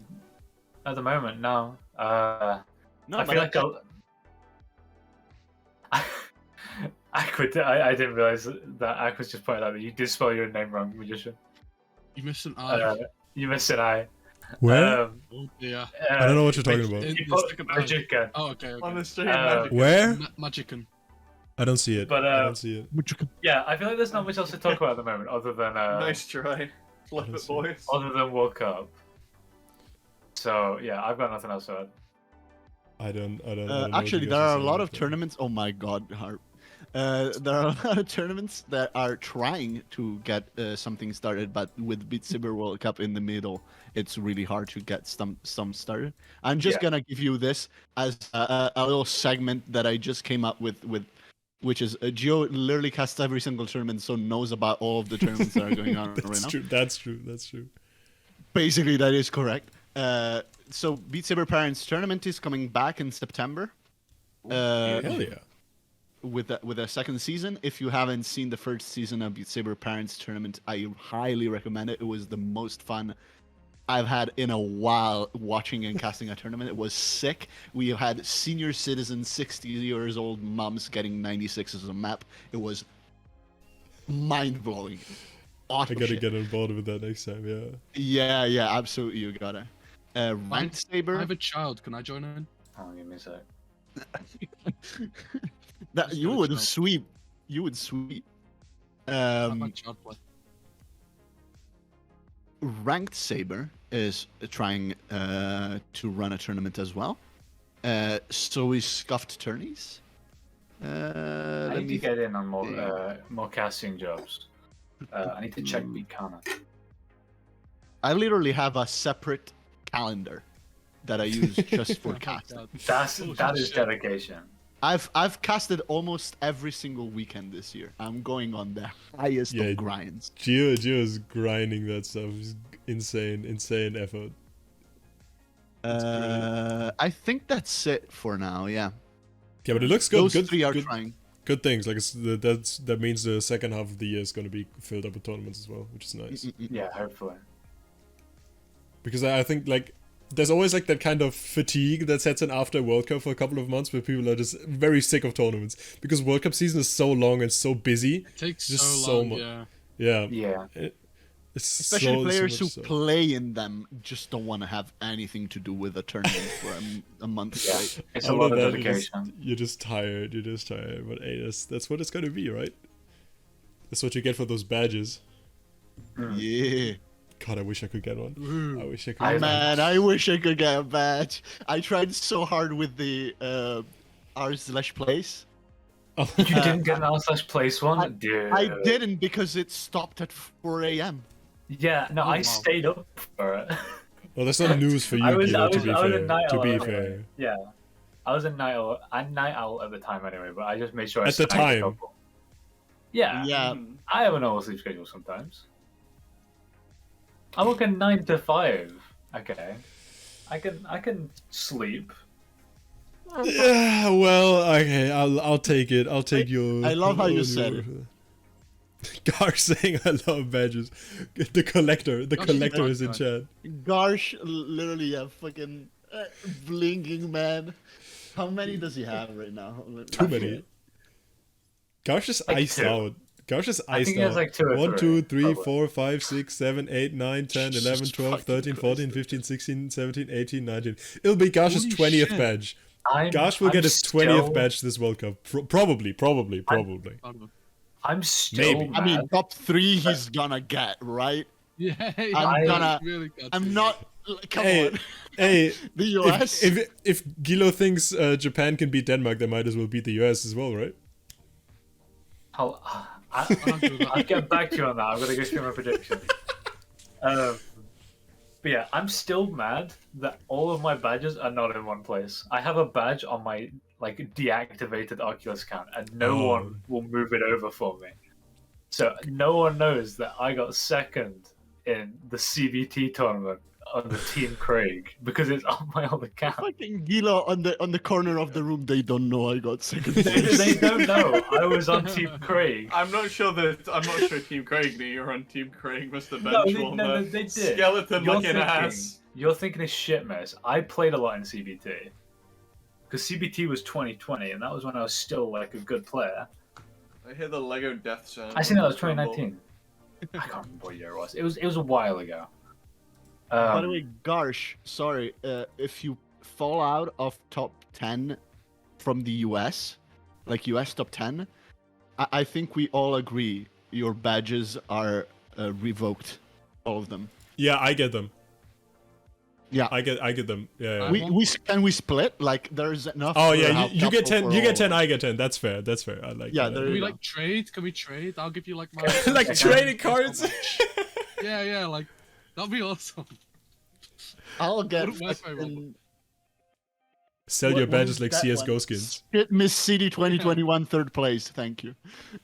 at the moment. No. No, I but feel like I didn't realize that Aqua's just pointed out that you did spell your name wrong, magician. you missed an I. You missed an I. Where? Oh dear. I don't know what you're talking about. It- You it's put like a Magician. Oh, okay. On the okay. stream, Uh, Where? Magician. I don't see it. But, I don't see it. Yeah, I feel like there's not much else to talk about at the moment, other than nice try. Flip it, Honestly. boys. other than World Cup. So yeah, I've got nothing else to add. I don't know what Actually, you there guys are a lot saying, of but- tournaments. Oh my God, Harp. There are a lot of tournaments that are trying to get something started, but with Beat Saber World Cup in the middle, it's really hard to get some started. I'm just Yeah. gonna give you this as a little segment that I just came up with which is Gio literally casts every single tournament, so knows about all of the tournaments that are going on right That's now. true. That's true. That's true. Basically, that is correct. So Beat Saber Parents Tournament is coming back in September. Hell yeah. With a second season. If you haven't seen the first season of Beat Saber Parents Tournament, I highly recommend it. It was the most fun I've had in a while watching and casting a tournament. It was sick. We had senior citizens, 60 years old moms getting 96 as a map. It was mind blowing. I gotta get on board with that next time. Yeah. Yeah, absolutely. You gotta. Ranked Saber. I have a child. Can I join in? Oh, give me a sec. That Just you go would child. sweep. You would sweep. Have my child play. Ranked Saber is trying to run a tournament as well. So is Scuffed Tourneys. I Let need to me. get in on more casting jobs. I need to check Beacana. I literally have a separate calendar that I use just for Oh my casting. God. That is shit. dedication. I've casted almost every single weekend this year. I'm going on the highest Yeah, of grinds. Gio is grinding that stuff. It's insane effort. I think that's it for now. Yeah, Yeah, but it looks good. those good, three are good, trying. good things. Like that means the second half of the year is going to be filled up with tournaments as well, which is nice. Yeah, hopefully. Because I think like there's always like that kind of fatigue that sets in after World Cup for a couple of months where people are just very sick of tournaments because World Cup season is so long and so busy. It takes Just so so long. mu- Yeah. Yeah, Yeah. it's Especially players so who much so. play in them just don't want to have anything to do with a tournament for a month Yeah. straight. It's a Out lot of of that, dedication. you're just tired. You're just tired. But hey, that's what it's gonna be, right? That's what you get for those badges. Yeah. God, I wish I could get one. I wish I could. I- get one. Man, I wish I could get a badge. I tried so hard with the r/place. You didn't get an r/place one, dude. I didn't because it stopped at 4 a.m. Yeah, no, Oh, I wow. stayed up for it. Well, that's not news for you, I was, Guido, I was, to be I was a fair. night To owl be anyway. fair. Yeah, I was a night owl. I'm night owl at the time anyway, but I just made sure I At the snagged a time. couple. Yeah, Yeah. Mm. I have a normal sleep schedule sometimes. I work a 9 to 5. Okay, I can sleep. Yeah, well, okay, I'll take it. I'll take your. I love how you your- said it. Gar saying I love badges. The collector Gosh, is in God. chat. Garsh, literally a fucking blinking man. How many does he have right now? Too many. Garsh is Like iced 2. out. Garsh is I iced think he has out. like 2 or 1, 2, 3, 3, probably. 4, 5, 6, 7, 8, 9, 10, 11, Jesus 12, fucking 13, 14, Christ. 15, 16, 17, 18, 19. It'll be Garsh's Holy 20th shit. badge. I'm, Garsh will I'm get his 20th still- badge this World Cup. Probably. I don't know. I'm still Maybe. I mean, mad. top 3 he's gonna get, right? Yeah, I'm gonna- really good. I'm not. Come Hey, on. hey, The US. if Gilo thinks Japan can beat Denmark, they might as well beat the US as well, right? I'll get back to you on that. I'm gonna go through my prediction. But yeah, I'm still mad that all of my badges are not in one place. I have a badge on my like deactivated Oculus account, and no Oh. one will move it over for me. So no one knows that I got second in the CBT tournament on the Team Craig because it's on my old account. Fucking Gila on the corner of the room. They don't know I got second They, place. they don't know I was on Team Craig. I'm not sure Team Craig knew you were on Team Craig. Must have been No, the they did. skeleton You're looking thinking- ass. You're thinking of shit mess. I played a lot in CBT. Because CBT was 2020, and that was when I was still like a good player. I hear the Lego death sound. I think that was Rumble. 2019. I can't remember what year it was. It was a while ago. By the way, Garsh, sorry, if you fall out of top 10 from the US, like US top 10, I think we all agree your badges are revoked, all of them. Yeah, I get them. Yeah. I get them. Yeah. yeah. Can we split? Like there's enough. Oh for yeah, half you get couple 10. for You all get of 10. us. I get 10. That's fair. That's fair. I like. Yeah, that. there Can we you like trade? Can we trade? I'll give you like my like trading cards. yeah, like that'd be awesome. I'll get What- what's my fucking Sell What- your what badges is like that CS:GO one? skins. Shit Miss City 2021 third place. Thank you.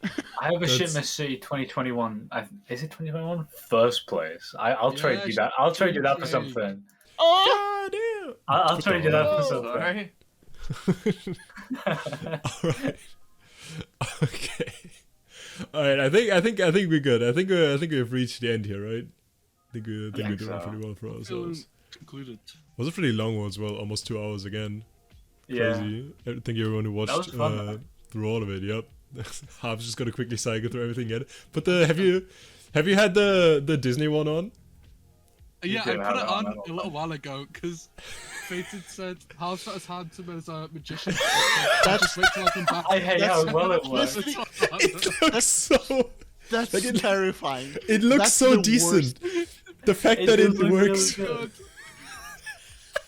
I have a That's- shit Miss City 2021. Is it 2021? First place. I'll trade Yeah, you that. I'll trade you that for trade. something. Oh, God damn. I'll trade you that for Sorry. All right. Okay. All right. I think we're good. I think we've reached the end here, right? I think we're think doing so. pretty well for ourselves. Concluded. Was a pretty long one as well, almost 2 hours again. Yeah. Crazy. I think everyone who That was watched fun, though. through all of it. Yep. Harv's just gonna quickly cycle through everything yet. But have you had the Disney one on? Yeah, I did put have it it on on that a little while ago because Fated said Hal's not as handsome as a magician. Just wait till I come back. I hate how well it works. It's on. It looks so. that's Like it- terrifying. It looks That's so the decent. worst. The fact It that it does look works. really good.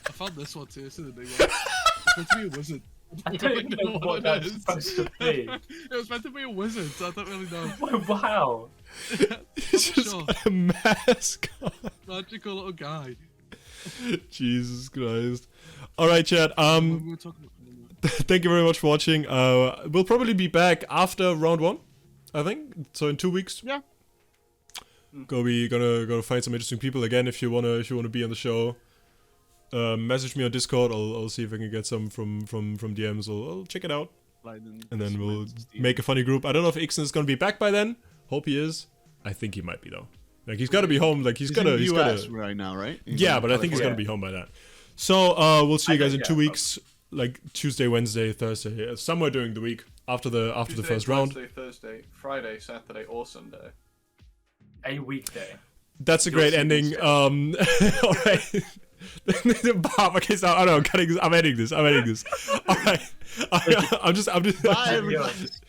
I found this one too. This is a big one. It's meant to be a wizard. I don't even know what that's supposed to be. It was meant to be a wizard, so I don't really know. Wow. It's I'm just sure. got a mask on. Magical little guy. Jesus Christ. All right, chat. We were talking about. Thank you very much for watching. We'll probably be back after round 1, I think. So in 2 weeks. Yeah. Gonna find some interesting people again. If you wanna be on the show, message me on Discord. I'll see if I can get some from DMs. I'll check it out, and then we'll make a funny group. I don't know if Ixon is gonna be back by then. Hope he is. I think he might be though. Like he's gotta be home. Like he's in gotta. the He's US gotta. right now, right? He's Yeah, in but I think he's California. gonna be home by then. So we'll see you I guys think, in 2 yeah, weeks, like Tuesday, Wednesday, Thursday, somewhere during the week after the Tuesday, first round. Wednesday, Thursday, Friday, Saturday, or Sunday. A weekday. That's a You'll great see ending. these All right. Bob, okay, so I know I'm editing this. All right. I'm just. Bye, everybody. Adios.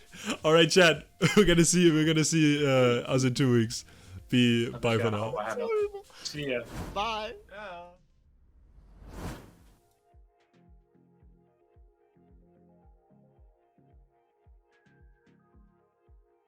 All right, chat. We're gonna see us in 2 weeks. Bye for now. See ya. Bye. Yeah.